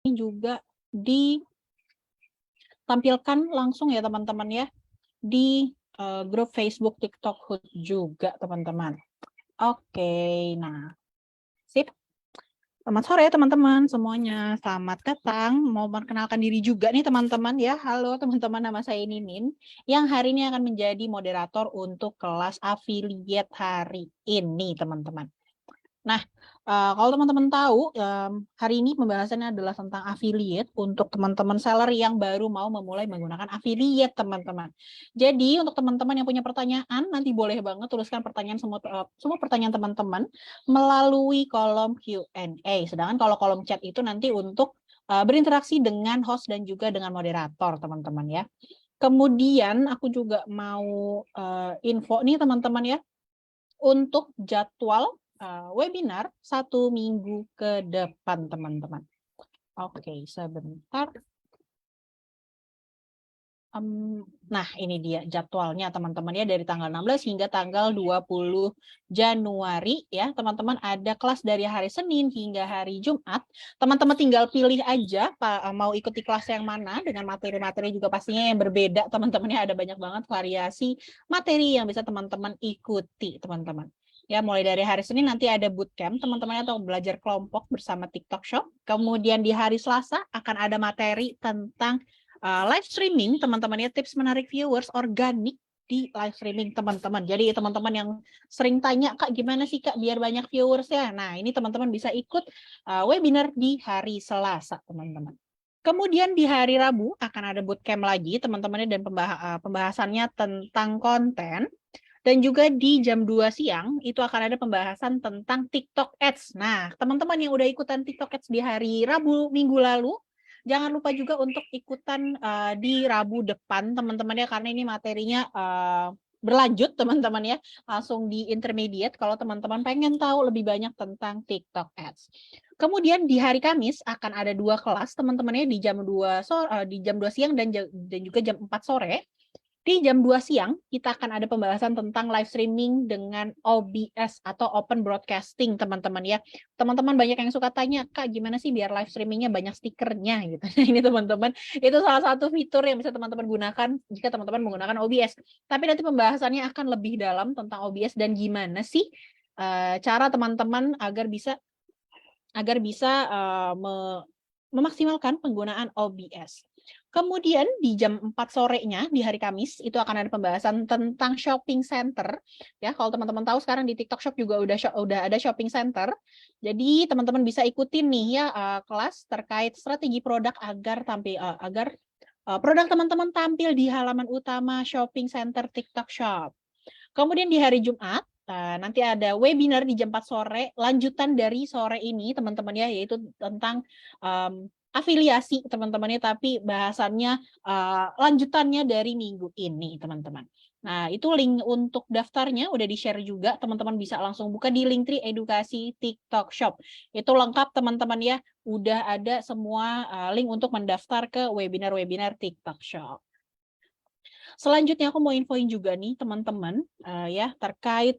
ini juga ditampilkan langsung ya teman-teman ya di grup Facebook TikTok Hood juga teman-teman. Oke, nah sip. Selamat sore teman-teman semuanya. Selamat datang. Mau memperkenalkan diri juga nih teman-teman ya. Halo teman-teman, nama saya Ninin yang hari ini akan menjadi moderator untuk kelas affiliate hari ini teman-teman. Nah, kalau teman-teman tahu, hari ini pembahasannya adalah tentang affiliate untuk teman-teman seller yang baru mau memulai menggunakan affiliate, teman-teman. Jadi, untuk teman-teman yang punya pertanyaan, nanti boleh banget tuliskan pertanyaan semua pertanyaan teman-teman melalui kolom Q&A. Sedangkan kalau kolom chat itu nanti untuk berinteraksi dengan host dan juga dengan moderator, teman-teman ya. Kemudian, aku juga mau info nih, teman-teman ya, untuk jadwal webinar 1 minggu ke depan, teman-teman. Oke, sebentar. Nah, ini dia jadwalnya, teman-teman ya, dari tanggal 16 hingga tanggal 20 Januari ya, teman-teman, ada kelas dari hari Senin hingga hari Jumat. Teman-teman tinggal pilih aja mau ikuti kelas yang mana, dengan materi-materi juga pastinya yang berbeda, teman-teman ya, ada banyak banget variasi materi yang bisa teman-teman ikuti, teman-teman. Ya, mulai dari hari Senin nanti ada bootcamp, teman-teman, atau belajar kelompok bersama TikTok Shop. Kemudian di hari Selasa akan ada materi tentang live streaming, teman-teman ya, tips menarik viewers organik di live streaming, teman-teman. Jadi teman-teman yang sering tanya, Kak, gimana sih Kak biar banyak viewers ya? Nah, ini teman-teman bisa ikut webinar di hari Selasa, teman-teman. Kemudian di hari Rabu akan ada bootcamp lagi, teman-temannya, dan pembahasannya tentang konten. Dan juga di jam 2 siang itu akan ada pembahasan tentang TikTok Ads. Nah, teman-teman yang udah ikutan TikTok Ads di hari Rabu minggu lalu, jangan lupa juga untuk ikutan di Rabu depan, teman-teman ya, karena ini materinya berlanjut, teman-teman ya, langsung di intermediate kalau teman-teman pengen tahu lebih banyak tentang TikTok Ads. Kemudian di hari Kamis akan ada 2 kelas, teman-teman ya, di jam 2 siang dan juga jam 4 sore. Di jam 2 siang, kita akan ada pembahasan tentang live streaming dengan OBS atau Open Broadcasting, teman-teman ya. Teman-teman banyak yang suka tanya, Kak, gimana sih biar live streamingnya banyak stikernya gitu. Ini teman-teman, itu salah satu fitur yang bisa teman-teman gunakan jika teman-teman menggunakan OBS. Tapi nanti pembahasannya akan lebih dalam tentang OBS dan gimana sih cara teman-teman agar bisa memaksimalkan penggunaan OBS. Kemudian di jam 4 sorenya di hari Kamis itu akan ada pembahasan tentang shopping center. Ya, kalau teman-teman tahu sekarang di TikTok Shop juga udah ada shopping center. Jadi teman-teman bisa ikutin nih ya kelas terkait strategi produk agar produk teman-teman tampil di halaman utama shopping center TikTok Shop. Kemudian di hari Jumat nanti ada webinar di jam 4 sore, lanjutan dari sore ini teman-teman ya, yaitu tentang afiliasi teman-teman ya, tapi bahasannya lanjutannya dari minggu ini teman-teman. Nah, itu link untuk daftarnya udah di-share juga, teman-teman bisa langsung buka di Linktree Edukasi TikTok Shop. Itu lengkap teman-teman ya, udah ada semua link untuk mendaftar ke webinar-webinar TikTok Shop. Selanjutnya aku mau infoin juga nih teman-teman ya terkait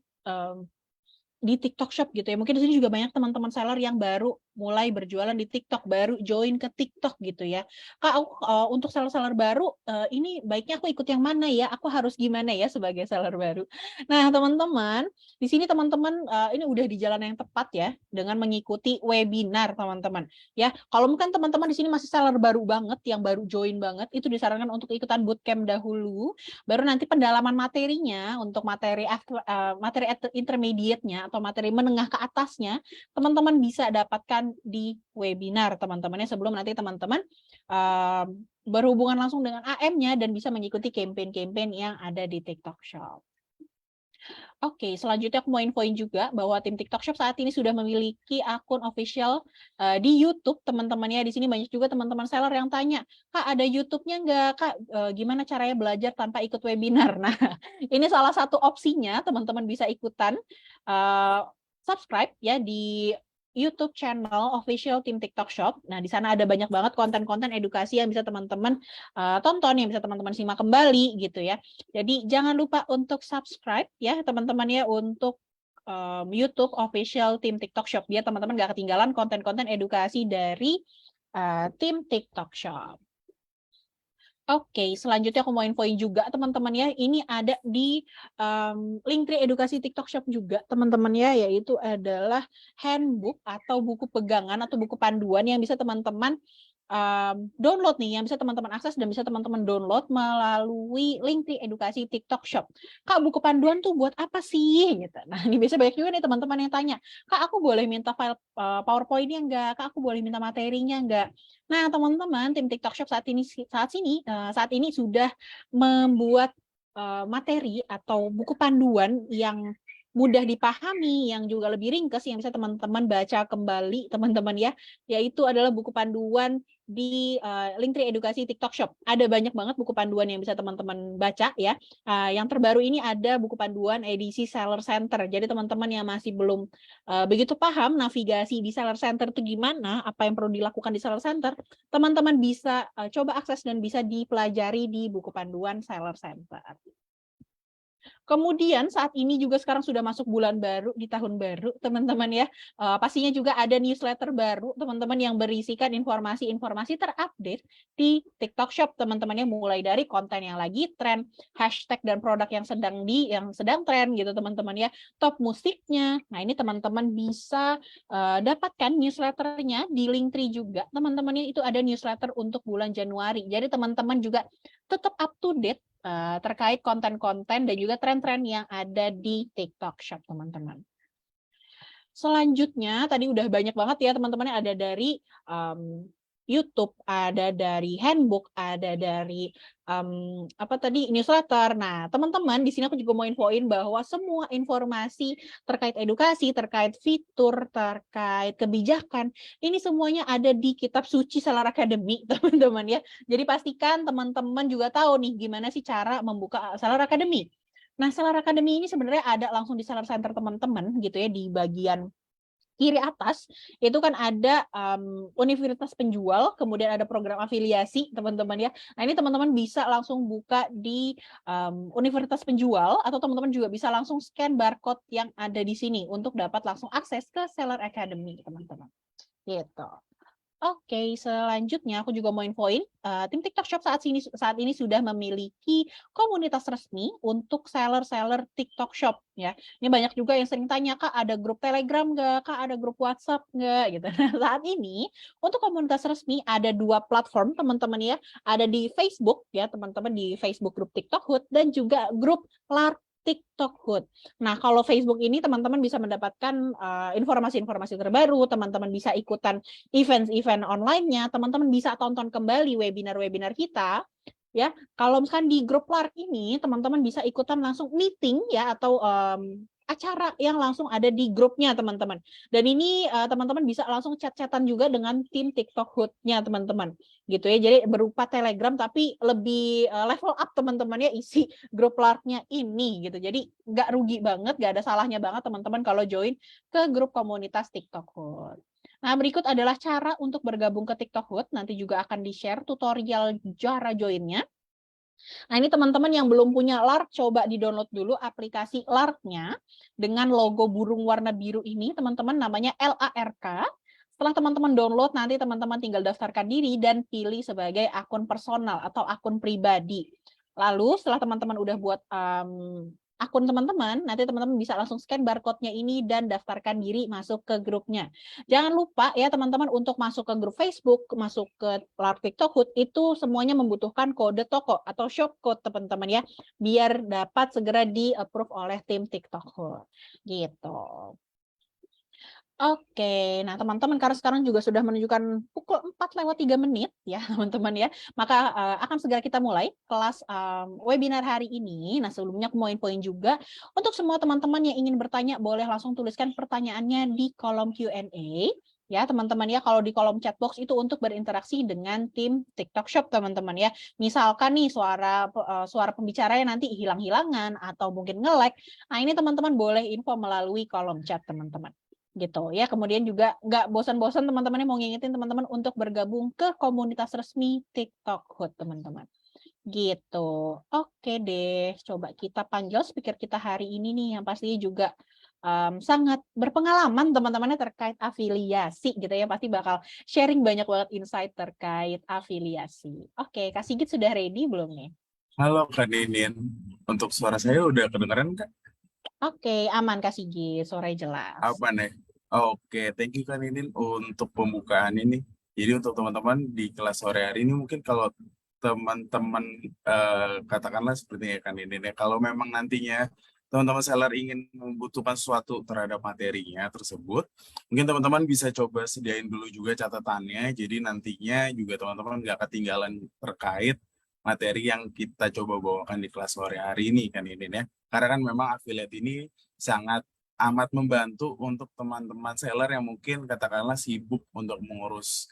di TikTok Shop gitu ya. Mungkin di sini juga banyak teman-teman seller yang baru mulai berjualan di TikTok, baru join ke TikTok gitu ya. Kak, untuk seller-seller baru, ini baiknya aku ikut yang mana ya? Aku harus gimana ya sebagai seller baru? Nah, teman-teman, di sini teman-teman ini udah di jalan yang tepat ya dengan mengikuti webinar, teman-teman. Ya, kalau mungkin teman-teman di sini masih seller baru banget, yang baru join banget, itu disarankan untuk ikutan bootcamp dahulu, baru nanti pendalaman materinya untuk materi intermediate-nya atau materi menengah ke atasnya, teman-teman bisa dapatkan di webinar teman-temannya sebelum nanti teman-teman berhubungan langsung dengan AM-nya dan bisa mengikuti campaign-campaign yang ada di TikTok Shop. Oke, selanjutnya aku mau infoin juga bahwa tim TikTok Shop saat ini sudah memiliki akun official di YouTube, teman-teman ya. Di sini banyak juga teman-teman seller yang tanya, Kak, ada YouTube-nya nggak, Kak? Gimana caranya belajar tanpa ikut webinar? Nah, ini salah satu opsinya, teman-teman bisa ikutan subscribe ya di YouTube channel official tim TikTok Shop. Nah, di sana ada banyak banget konten-konten edukasi yang bisa teman-teman tonton, yang bisa teman-teman simak kembali gitu ya. Jadi jangan lupa untuk subscribe ya teman-teman ya untuk YouTube official tim TikTok Shop, biar teman-teman gak ketinggalan konten-konten edukasi dari tim TikTok Shop. Oke, selanjutnya aku mau infoin juga teman-teman ya, ini ada di Linktree Edukasi TikTok Shop juga teman-teman ya, yaitu adalah handbook atau buku pegangan atau buku panduan yang bisa teman-teman download nih, yang bisa teman-teman akses dan bisa teman-teman download melalui Linktree Edukasi TikTok Shop. Kak, buku panduan tuh buat apa sih? Gitu. Nah, ini biasa banyak juga nih teman-teman yang tanya, Kak, aku boleh minta file PowerPoint-nya enggak? Kak, aku boleh minta materinya enggak? Nah, teman-teman, tim TikTok Shop saat ini sudah membuat materi atau buku panduan yang mudah dipahami, yang juga lebih ringkas, yang bisa teman-teman baca kembali, teman-teman ya, yaitu adalah buku panduan di Linktree Edukasi TikTok Shop. Ada banyak banget buku panduan yang bisa teman-teman baca ya. Yang terbaru ini ada buku panduan edisi Seller Center. Jadi teman-teman yang masih belum begitu paham navigasi di Seller Center itu gimana, apa yang perlu dilakukan di Seller Center, teman-teman bisa coba akses dan bisa dipelajari di buku panduan Seller Center. Kemudian saat ini juga sekarang sudah masuk bulan baru di tahun baru, teman-teman ya. Pastinya juga ada newsletter baru, teman-teman, yang berisikan informasi-informasi terupdate di TikTok Shop, teman-teman ya, mulai dari konten yang lagi tren, hashtag dan produk yang sedang tren gitu, teman-teman ya. Top musiknya. Nah, ini teman-teman bisa dapatkan newsletternya di Linktree juga, teman-teman ya. Itu ada newsletter untuk bulan Januari. Jadi teman-teman juga tetap up to date terkait konten-konten dan juga tren-tren yang ada di TikTok Shop, teman-teman. Selanjutnya, tadi udah banyak banget ya teman-teman, ada dari YouTube, ada dari handbook, ada dari newsletter. Nah, teman-teman, di sini aku juga mau infoin bahwa semua informasi terkait edukasi, terkait fitur, terkait kebijakan, ini semuanya ada di kitab suci Seller Academy, teman-teman ya. Jadi pastikan teman-teman juga tahu nih gimana sih cara membuka Seller Academy. Nah, Seller Academy ini sebenarnya ada langsung di Seller Center teman-teman gitu ya, di bagian kiri atas itu kan ada universitas penjual, kemudian ada program afiliasi, teman-teman ya. Nah, ini teman-teman bisa langsung buka di universitas penjual, atau teman-teman juga bisa langsung scan barcode yang ada di sini untuk dapat langsung akses ke Seller Academy, teman-teman. Gitu. Oke, selanjutnya aku juga mau infoin, tim TikTok Shop saat ini sudah memiliki komunitas resmi untuk seller-seller TikTok Shop ya. Ini banyak juga yang sering tanya, Kak, ada grup Telegram nggak? Kak, ada grup WhatsApp nggak? Gitu. Nah, saat ini untuk komunitas resmi ada 2 platform, teman-teman ya. Ada di Facebook ya, teman-teman, di Facebook grup TikTok Hood, dan juga grup Lark TikTok Hood. Nah, kalau Facebook ini teman-teman bisa mendapatkan informasi-informasi terbaru, teman-teman bisa ikutan event-event online-nya, teman-teman bisa tonton kembali webinar-webinar kita. Ya, kalau misalkan di grup Lark ini teman-teman bisa ikutan langsung meeting ya, atau acara yang langsung ada di grupnya, teman-teman. Dan ini teman-teman bisa langsung chat-chatan juga dengan tim TikTok Hood-nya, teman-teman. Gitu ya. Jadi berupa Telegram tapi lebih level up, teman-teman ya, isi grup Lark-nya ini gitu. Jadi nggak rugi banget, nggak ada salahnya banget teman-teman kalau join ke grup komunitas TikTok Hood. Nah, berikut adalah cara untuk bergabung ke TikTok Hood. Nanti juga akan di-share tutorial cara join-nya. Nah, ini teman-teman yang belum punya Lark, coba di-download dulu aplikasi Lark-nya dengan logo burung warna biru ini, teman-teman, namanya LARK. Setelah teman-teman download, nanti teman-teman tinggal daftarkan diri dan pilih sebagai akun personal atau akun pribadi. Lalu setelah teman-teman udah buat akun teman-teman, nanti teman-teman bisa langsung scan barcode-nya ini dan daftarkan diri masuk ke grupnya. Jangan lupa ya teman-teman, untuk masuk ke grup Facebook, masuk ke Lark TikTok Hood, itu semuanya membutuhkan kode toko atau shop code, teman-teman ya, biar dapat segera di-approve oleh tim TikTok Hood. Gitu. Oke, nah teman-teman, karena sekarang juga sudah menunjukkan pukul 4:03 ya teman-teman ya, maka akan segera kita mulai kelas webinar hari ini. Nah, sebelumnya aku mau infoin juga, untuk semua teman-teman yang ingin bertanya, boleh langsung tuliskan pertanyaannya di kolom Q&A. Ya teman-teman ya, kalau di kolom chat box itu untuk berinteraksi dengan tim TikTok Shop, teman-teman ya. Misalkan nih suara pembicaranya nanti hilang-hilangan atau mungkin nge-lag, nah ini teman-teman boleh info melalui kolom chat, teman-teman. Gitu ya. Kemudian juga nggak bosan-bosan teman-teman mau ngingetin teman-teman untuk bergabung ke komunitas resmi TikTok Hood, teman-teman. Gitu. Oke deh, coba kita panggil speaker kita hari ini nih, yang pastinya juga sangat berpengalaman teman-temannya terkait afiliasi gitu ya, pasti bakal sharing banyak banget insight terkait afiliasi. Oke, Kak Sigit sudah ready belum nih? Halo Kak Ninin, untuk suara saya udah kedengeran Kak? Oke, aman Kak Sigit, sore jelas. Apa nih? Oke, thank you Kak Ninin untuk pembukaan ini. Jadi untuk teman-teman di kelas sore hari ini mungkin kalau teman-teman katakanlah seperti ya Kak Ninin ya, kalau memang nantinya teman-teman seller ingin membutuhkan sesuatu terhadap materinya tersebut, mungkin teman-teman bisa coba sediain dulu juga catatannya, jadi nantinya juga teman-teman nggak ketinggalan terkait materi yang kita coba bawakan di kelas sore hari ini kan ini ya. Karena kan memang affiliate ini sangat amat membantu untuk teman-teman seller yang mungkin katakanlah sibuk untuk mengurus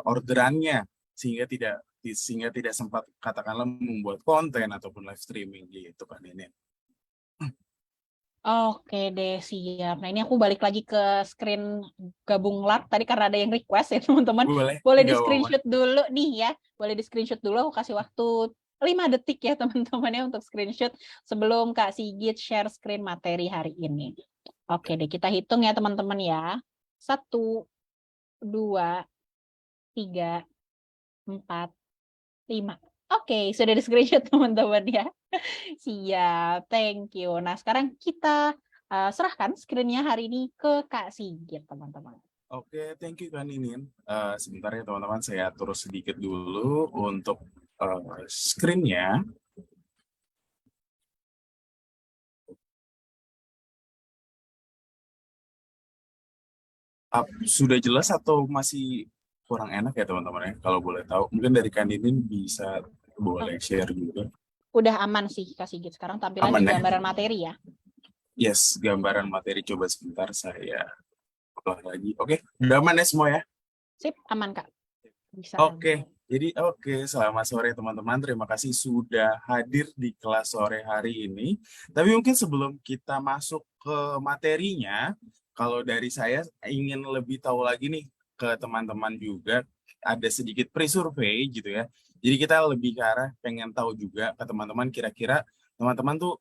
orderannya sehingga tidak sempat katakanlah membuat konten ataupun live streaming gitu kan ini. Oke deh, siap. Nah, ini aku balik lagi ke screen gabung LARP tadi karena ada yang request ya, teman-teman. Boleh, Boleh nggak apa-apa. di-screenshot dulu nih ya. Boleh di-screenshot dulu, aku kasih waktu 5 detik ya teman-teman ya untuk screenshot sebelum Kak Sigit share screen materi hari ini. Oke deh, kita hitung ya teman-teman ya. 1, 2, 3, 4, 5. Oke, sudah di-screenshot teman-teman ya. Siap, thank you. Nah, sekarang kita serahkan screen-nya hari ini ke Kak Sigit, teman-teman. Oke, thank you Kak Ninin. Sebentar ya teman-teman, saya atur sedikit dulu untuk screen-nya. Sudah jelas atau masih kurang enak ya teman-teman ya? Kalau boleh tahu, mungkin dari Kak Ninin bisa Oh, boleh share juga. udah aman sih, Kak Sigit. Sekarang tampilannya Aman ya? gambaran materi ya. Yes, gambaran materi coba sebentar saya ulang lagi. Oke, udah aman ya semua ya? Sip, aman, Kak. Bisa Oke, lanjut. jadi selamat sore teman-teman. Terima kasih sudah hadir di kelas sore hari ini. Tapi mungkin sebelum kita masuk ke materinya, kalau dari saya ingin lebih tahu lagi nih ke teman-teman juga, ada sedikit pre-survey gitu ya. Jadi kita lebih ke arah pengen tahu juga ke teman-teman kira-kira teman-teman tuh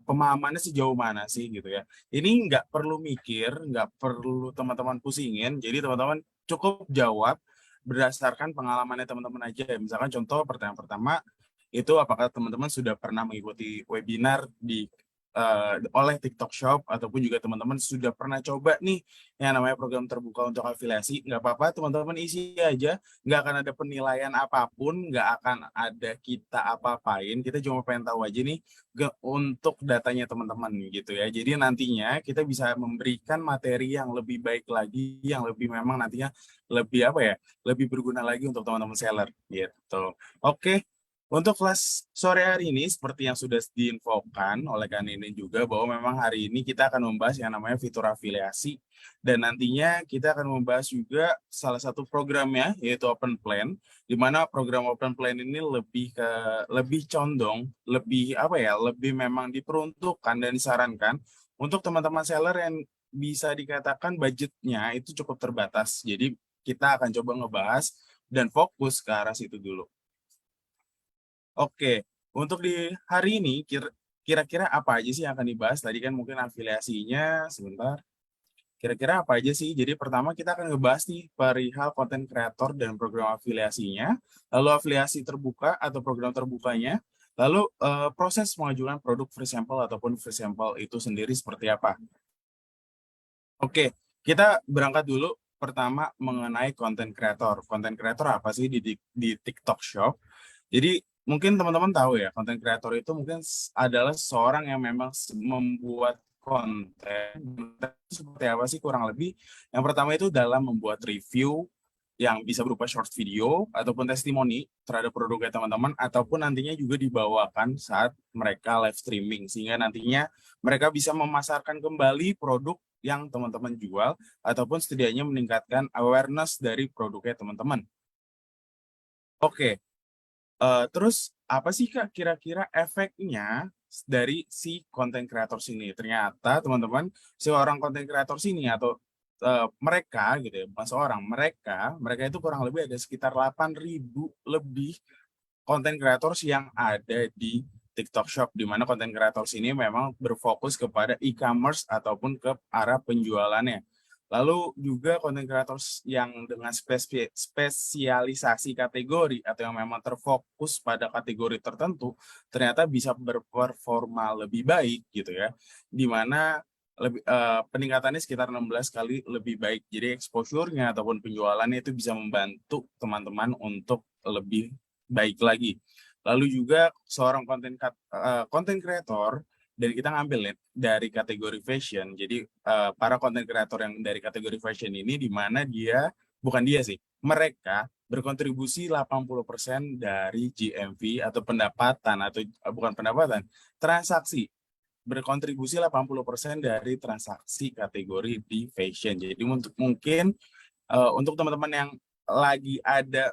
pemahamannya sejauh mana sih gitu ya. Ini nggak perlu mikir, nggak perlu teman-teman pusingin. Jadi teman-teman cukup jawab berdasarkan pengalamannya teman-teman aja. Misalkan contoh pertanyaan pertama itu apakah teman-teman sudah pernah mengikuti webinar oleh TikTok Shop ataupun juga teman-teman sudah pernah coba nih yang namanya program terbuka untuk afiliasi. Nggak apa-apa teman-teman isi aja, nggak akan ada penilaian apapun, nggak akan ada kita apa-apain, kita cuma pengen tahu aja nih untuk datanya teman-teman gitu ya. Jadi nantinya kita bisa memberikan materi yang lebih baik lagi, yang lebih memang nantinya lebih apa ya, lebih berguna lagi untuk teman-teman seller gitu. Oke, untuk kelas sore hari ini, seperti yang sudah diinfokan oleh Kak Nini juga, bahwa memang hari ini kita akan membahas yang namanya fitur afiliasi. Dan nantinya kita akan membahas juga salah satu programnya, yaitu Open Plan, di mana program Open Plan ini lebih condong, lebih apa ya, lebih memang diperuntukkan dan disarankan untuk teman-teman seller yang bisa dikatakan budgetnya itu cukup terbatas. Jadi kita akan coba ngebahas dan fokus ke arah situ dulu. Oke, untuk di hari ini kira-kira apa aja sih yang akan dibahas? Tadi kan mungkin afiliasinya sebentar. Kira-kira apa aja sih? Jadi pertama kita akan ngebahas nih perihal konten kreator dan program afiliasinya, lalu afiliasi terbuka atau program terbukanya, lalu proses mengajukan produk free sample ataupun free sample itu sendiri seperti apa. Oke, kita berangkat dulu pertama mengenai konten kreator. Konten kreator apa sih di TikTok Shop? Jadi mungkin teman-teman tahu ya, konten kreator itu mungkin adalah seorang yang memang membuat konten. Seperti apa sih kurang lebih? Yang pertama itu dalam membuat review yang bisa berupa short video ataupun testimoni terhadap produknya teman-teman ataupun nantinya juga dibawakan saat mereka live streaming sehingga nantinya mereka bisa memasarkan kembali produk yang teman-teman jual ataupun setidaknya meningkatkan awareness dari produknya teman-teman. Oke, terus apa sih Kak kira-kira efeknya dari si konten kreator sini? Ternyata teman-teman, seorang konten kreator sini atau mereka gitu ya, bukan seorang, mereka itu kurang lebih ada sekitar 8.000 lebih konten kreator yang ada di TikTok Shop, di mana konten kreator ini memang berfokus kepada e-commerce ataupun ke arah penjualannya. Lalu juga konten kreator yang dengan spesialisasi kategori atau yang memang terfokus pada kategori tertentu, ternyata bisa berperforma lebih baik gitu ya, di mana peningkatannya sekitar 16 kali lebih baik. Jadi exposure-nya ataupun penjualannya itu bisa membantu teman-teman untuk lebih baik lagi. Lalu juga seorang konten kreator, dan kita ngambil nih dari kategori fashion. Jadi para konten kreator yang dari kategori fashion ini, di mana bukan dia sih, mereka berkontribusi 80% dari GMV atau pendapatan, atau bukan pendapatan, transaksi, berkontribusi 80% dari transaksi kategori di fashion. Jadi mungkin untuk teman-teman yang lagi ada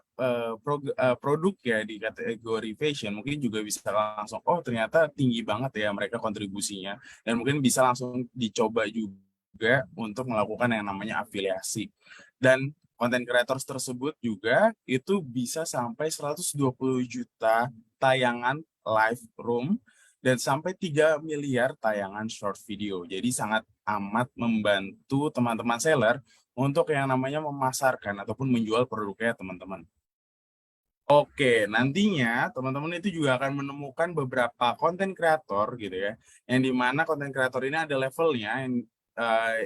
produk ya di kategori fashion, mungkin juga bisa langsung, oh ternyata tinggi banget ya mereka kontribusinya, dan mungkin bisa langsung dicoba juga untuk melakukan yang namanya afiliasi. Dan konten creators tersebut juga itu bisa sampai 120 juta tayangan live room dan sampai 3 miliar tayangan short video. Jadi sangat amat membantu teman-teman seller untuk yang namanya memasarkan ataupun menjual produknya teman-teman. Oke, nantinya teman-teman itu juga akan menemukan beberapa konten kreator gitu ya, yang dimana konten kreator ini ada levelnya.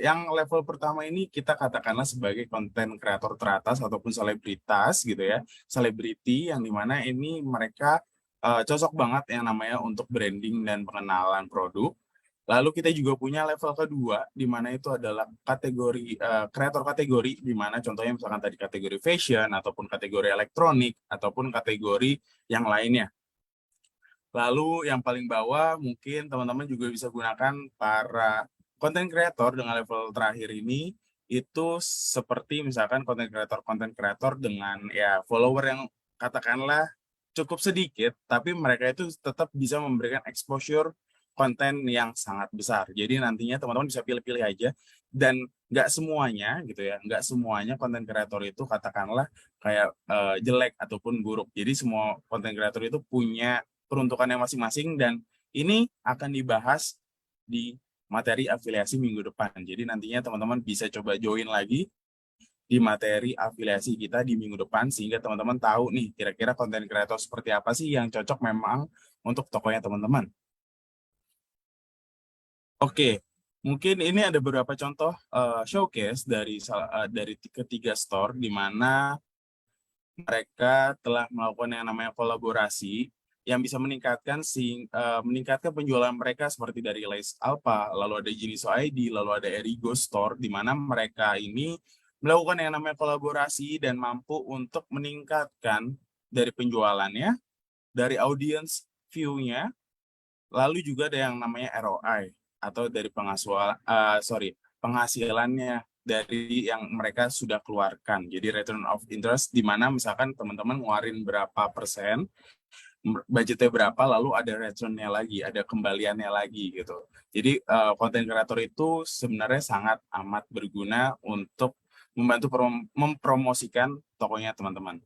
Yang level pertama ini kita katakanlah sebagai konten kreator teratas ataupun selebritas gitu ya, selebriti, yang dimana ini mereka cocok banget yang namanya untuk branding dan pengenalan produk. Lalu kita juga punya level kedua, di mana itu adalah kategori kreator kategori, di mana contohnya misalkan tadi kategori fashion, ataupun kategori elektronik, ataupun kategori yang lainnya. Lalu yang paling bawah mungkin teman-teman juga bisa gunakan para konten kreator dengan level terakhir ini, itu seperti misalkan konten kreator dengan ya follower yang katakanlah cukup sedikit, tapi mereka itu tetap bisa memberikan exposure konten yang sangat besar. Jadi nantinya teman-teman bisa pilih-pilih aja, dan nggak semuanya gitu ya, nggak semuanya konten kreator itu katakanlah kayak jelek ataupun buruk. Jadi semua konten kreator itu punya peruntukannya masing-masing, dan ini akan dibahas di materi afiliasi minggu depan. Jadi nantinya teman-teman bisa coba join lagi di materi afiliasi kita di minggu depan, sehingga teman-teman tahu nih kira-kira konten kreator seperti apa sih yang cocok memang untuk tokonya teman-teman. Oke, mungkin ini ada beberapa contoh showcase dari ketiga store, di mana mereka telah melakukan yang namanya kolaborasi yang bisa meningkatkan penjualan mereka, seperti dari Lace Alpha, lalu ada Jiniso ID, lalu ada Erigo Store, di mana mereka ini melakukan yang namanya kolaborasi dan mampu untuk meningkatkan dari penjualannya, dari audience view-nya, lalu juga ada yang namanya ROI atau dari penghasilannya dari yang mereka sudah keluarkan. Jadi return of interest, di mana misalkan teman-teman ngeluarin berapa persen, budgetnya berapa, lalu ada return-nya lagi, ada kembaliannya lagi gitu. Jadi konten kreator itu sebenarnya sangat amat berguna untuk membantu mempromosikan tokonya teman-teman.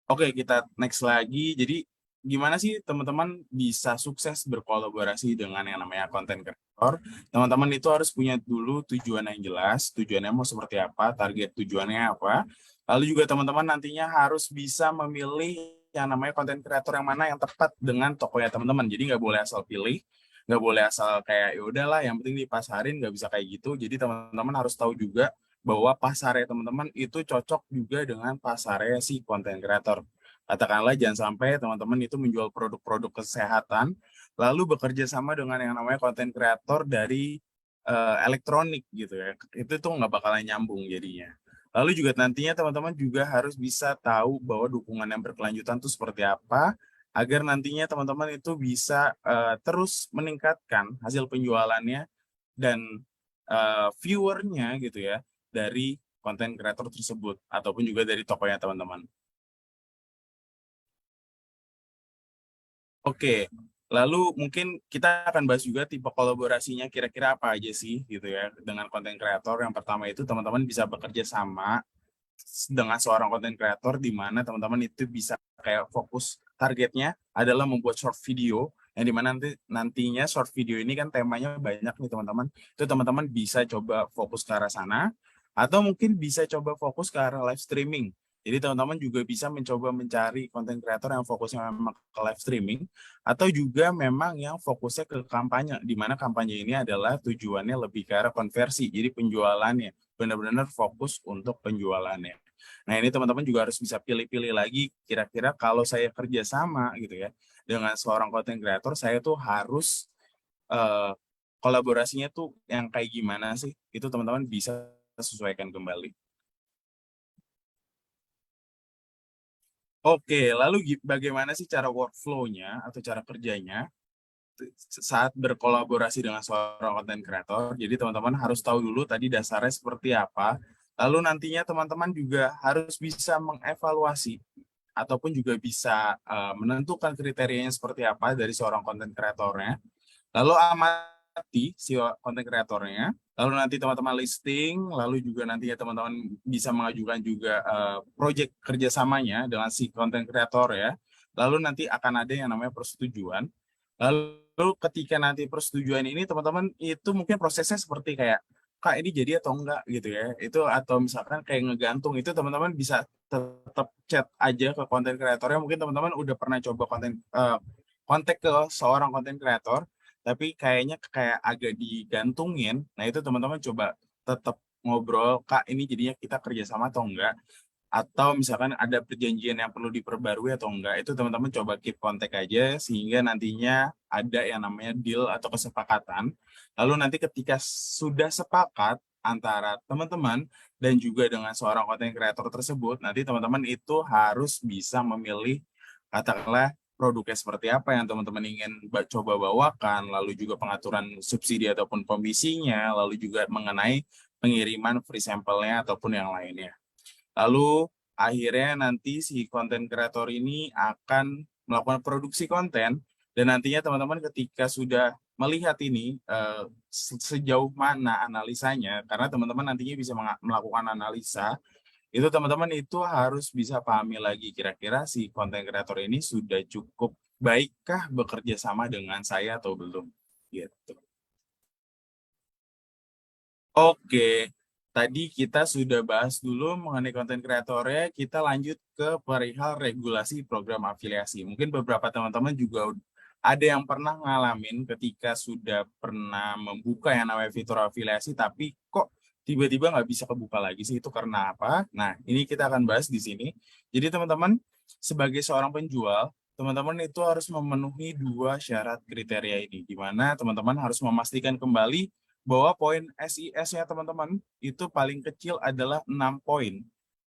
Oke, kita next lagi. Jadi gimana sih teman-teman bisa sukses berkolaborasi dengan yang namanya konten kreator? Teman-teman itu harus punya dulu tujuan yang jelas, tujuannya mau seperti apa, target tujuannya apa. Lalu juga teman-teman nantinya harus bisa memilih yang namanya konten kreator yang mana yang tepat dengan tokonya teman-teman. Jadi nggak boleh asal pilih, nggak boleh asal kayak ya udahlah yang penting dipasarin, nggak bisa kayak gitu. Jadi teman-teman harus tahu juga bahwa pasarnya teman-teman itu cocok juga dengan pasarnya si konten kreator. Katakanlah jangan sampai teman-teman itu menjual produk-produk kesehatan, lalu bekerja sama dengan yang namanya konten kreator dari elektronik gitu ya. Itu tuh nggak bakalan nyambung jadinya. Lalu juga nantinya teman-teman juga harus bisa tahu bahwa dukungan yang berkelanjutan itu seperti apa, agar nantinya teman-teman itu bisa terus meningkatkan hasil penjualannya dan viewernya gitu ya, dari konten kreator tersebut ataupun juga dari tokonya teman-teman. Oke, lalu mungkin kita akan bahas juga tipe kolaborasinya kira-kira apa aja sih gitu ya dengan konten kreator. Yang pertama itu teman-teman bisa bekerja sama dengan seorang content creator di mana teman-teman itu bisa kayak fokus targetnya adalah membuat short video yang dimana nantinya short video ini kan temanya banyak nih teman-teman. Itu teman-teman bisa coba fokus ke arah sana atau mungkin bisa coba fokus ke arah live streaming. Jadi teman-teman juga bisa mencoba mencari konten kreator yang fokusnya memang ke live streaming atau juga memang yang fokusnya ke kampanye, di mana kampanye ini adalah tujuannya lebih ke arah konversi, jadi penjualannya benar-benar fokus untuk penjualannya. Nah ini teman-teman juga harus bisa pilih-pilih lagi, kira-kira kalau saya kerja sama gitu ya dengan seorang konten kreator, saya tuh harus eh, kolaborasinya tuh yang kayak gimana sih? Itu teman-teman bisa sesuaikan kembali. Oke, lalu bagaimana sih cara workflow-nya atau cara kerjanya saat berkolaborasi dengan seorang content creator? Jadi teman-teman harus tahu dulu tadi dasarnya seperti apa. Lalu nantinya teman-teman juga harus bisa mengevaluasi ataupun juga bisa menentukan kriterianya seperti apa dari seorang content creator-nya. Lalu amati si content kreatornya, lalu nanti teman-teman listing, lalu juga nantinya teman-teman bisa mengajukan juga project kerjasamanya dengan si content kreator ya. Lalu nanti akan ada yang namanya persetujuan. Lalu ketika nanti persetujuan ini teman-teman itu mungkin prosesnya seperti kayak Kak ini jadi atau enggak gitu ya. Itu atau misalkan kayak ngegantung itu teman-teman bisa tetap chat aja ke konten kreatornya. Mungkin teman-teman udah pernah coba kontak ke seorang konten kreator tapi kayaknya kayak agak digantungin. Nah itu teman-teman coba tetap ngobrol, Kak ini jadinya kita kerjasama atau enggak? Atau misalkan ada perjanjian yang perlu diperbarui atau enggak, itu teman-teman coba keep kontak aja sehingga nantinya ada yang namanya deal atau kesepakatan. Lalu nanti ketika sudah sepakat antara teman-teman dan juga dengan seorang content creator tersebut, nanti teman-teman itu harus bisa memilih katakanlah produknya seperti apa yang teman-teman ingin coba bawakan, lalu juga pengaturan subsidi ataupun komisinya, lalu juga mengenai pengiriman free sampelnya ataupun yang lainnya. Lalu akhirnya nanti si konten kreator ini akan melakukan produksi konten dan nantinya teman-teman ketika sudah melihat ini sejauh mana analisanya karena teman-teman nantinya bisa melakukan analisa itu teman-teman itu harus bisa pahami lagi kira-kira si konten kreator ini sudah cukup baikkah bekerja sama dengan saya atau belum gitu. Oke, tadi kita sudah bahas dulu mengenai konten kreatornya, kita lanjut ke perihal regulasi program afiliasi. Mungkin beberapa teman-teman juga ada yang pernah ngalamin ketika sudah pernah membuka yang namanya fitur afiliasi, tapi kok tiba-tiba nggak bisa kebuka lagi sih, itu karena apa? Nah, ini kita akan bahas di sini. Jadi teman-teman, sebagai seorang penjual, teman-teman itu harus memenuhi dua syarat kriteria ini, di mana teman-teman harus memastikan kembali bahwa poin SIS-nya teman-teman itu paling kecil adalah 6 poin.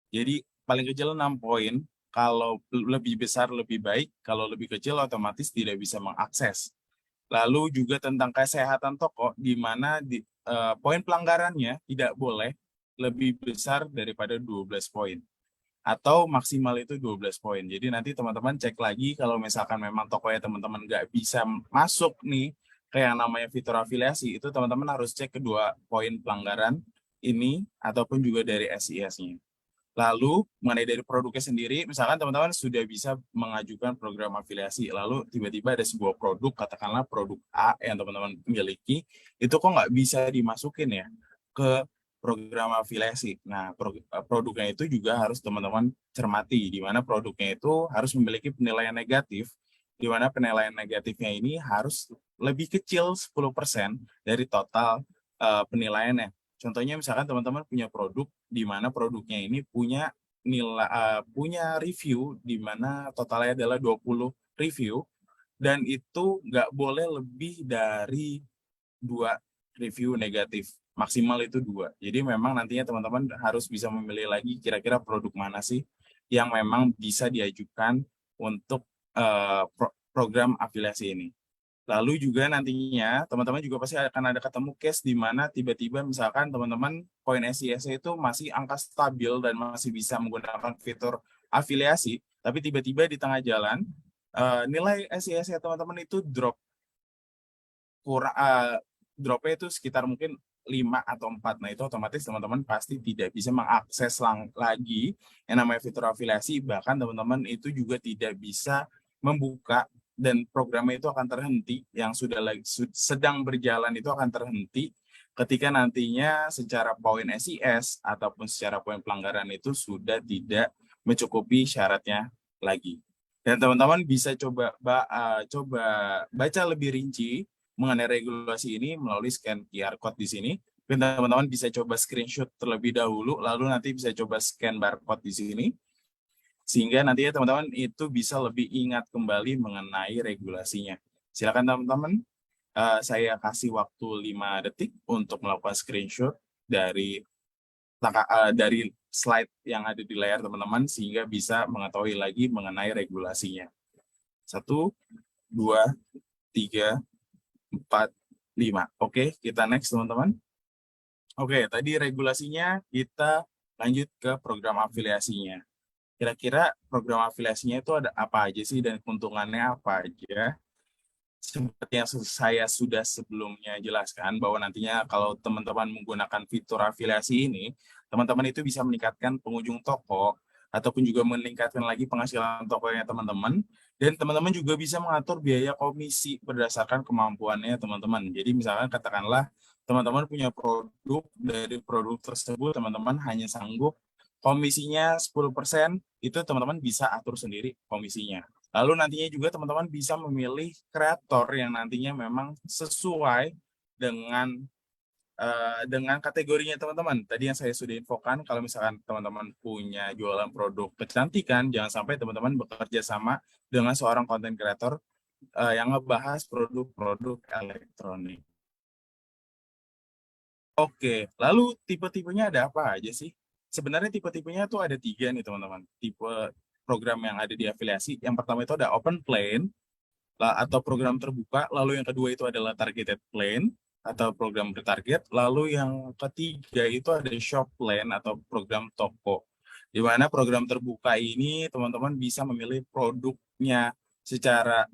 Jadi paling kecil 6 poin, kalau lebih besar lebih baik, kalau lebih kecil otomatis tidak bisa mengakses. Lalu juga tentang kesehatan toko, di mana poin pelanggarannya tidak boleh lebih besar daripada 12 poin. Atau maksimal itu 12 poin. Jadi nanti teman-teman cek lagi kalau misalkan memang tokonya teman-teman nggak bisa masuk nih ke yang namanya fitur afiliasi, itu teman-teman harus cek kedua poin pelanggaran ini ataupun juga dari SIS-nya. Lalu mengenai dari produknya sendiri, misalkan teman-teman sudah bisa mengajukan program afiliasi, lalu tiba-tiba ada sebuah produk, katakanlah produk A yang teman-teman miliki, itu kok nggak bisa dimasukin ya ke program afiliasi. Nah, produknya itu juga harus teman-teman cermati, di mana produknya itu harus memiliki penilaian negatif, di mana penilaian negatifnya ini harus lebih kecil 10% dari total penilaiannya. Contohnya misalkan teman-teman punya produk di mana produknya ini punya nilai punya review di mana totalnya adalah 20 review dan itu nggak boleh lebih dari 2 review negatif. Maksimal itu 2. Jadi memang nantinya teman-teman harus bisa memilih lagi kira-kira produk mana sih yang memang bisa diajukan untuk program afiliasi ini. Lalu juga nantinya teman-teman juga pasti akan ada ketemu case di mana tiba-tiba misalkan teman-teman poin SIS itu masih angka stabil dan masih bisa menggunakan fitur afiliasi, tapi tiba-tiba di tengah jalan nilai SIS-nya teman-teman itu drop kurang dropnya itu sekitar mungkin 5 atau 4. Nah, itu otomatis teman-teman pasti tidak bisa mengakses lagi yang namanya fitur afiliasi, bahkan teman-teman itu juga tidak bisa membuka dan programnya itu akan terhenti, yang sedang berjalan itu akan terhenti ketika nantinya secara poin SIS ataupun secara poin pelanggaran itu sudah tidak mencukupi syaratnya lagi. Dan teman-teman bisa coba baca lebih rinci mengenai regulasi ini melalui scan QR code di sini. Dan teman-teman bisa coba screenshot terlebih dahulu, lalu nanti bisa coba scan barcode di sini, sehingga nantinya teman-teman itu bisa lebih ingat kembali mengenai regulasinya. Silakan teman-teman, saya kasih waktu 5 detik untuk melakukan screenshot dari dari slide yang ada di layar teman-teman, sehingga bisa mengetahui lagi mengenai regulasinya. 1, 2, 3, 4, 5. Oke, kita next teman-teman. Oke, tadi regulasinya, kita lanjut ke program afiliasinya. Kira-kira program afiliasinya itu ada apa aja sih dan keuntungannya apa aja? Seperti yang saya sudah sebelumnya jelaskan, bahwa nantinya kalau teman-teman menggunakan fitur afiliasi ini, teman-teman itu bisa meningkatkan pengunjung toko, ataupun juga meningkatkan lagi penghasilan tokonya teman-teman, dan teman-teman juga bisa mengatur biaya komisi berdasarkan kemampuannya teman-teman. Jadi misalkan katakanlah teman-teman punya produk, dari produk tersebut teman-teman hanya sanggup komisinya 10%, itu teman-teman bisa atur sendiri komisinya. Lalu nantinya juga teman-teman bisa memilih kreator yang nantinya memang sesuai dengan kategorinya teman-teman. Tadi yang saya sudah infokan, kalau misalkan teman-teman punya jualan produk kecantikan, jangan sampai teman-teman bekerja sama dengan seorang konten kreator yang ngebahas produk-produk elektronik. Oke, lalu tipe-tipenya ada apa aja sih? Sebenarnya tipe-tipenya tuh ada 3 nih teman-teman. Tipe program yang ada di afiliasi. Yang pertama itu ada open plan atau program terbuka. Lalu yang kedua itu adalah targeted plan atau program bertarget. Lalu yang ketiga itu ada shop plan atau program toko. Di mana program terbuka ini teman-teman bisa memilih produknya secara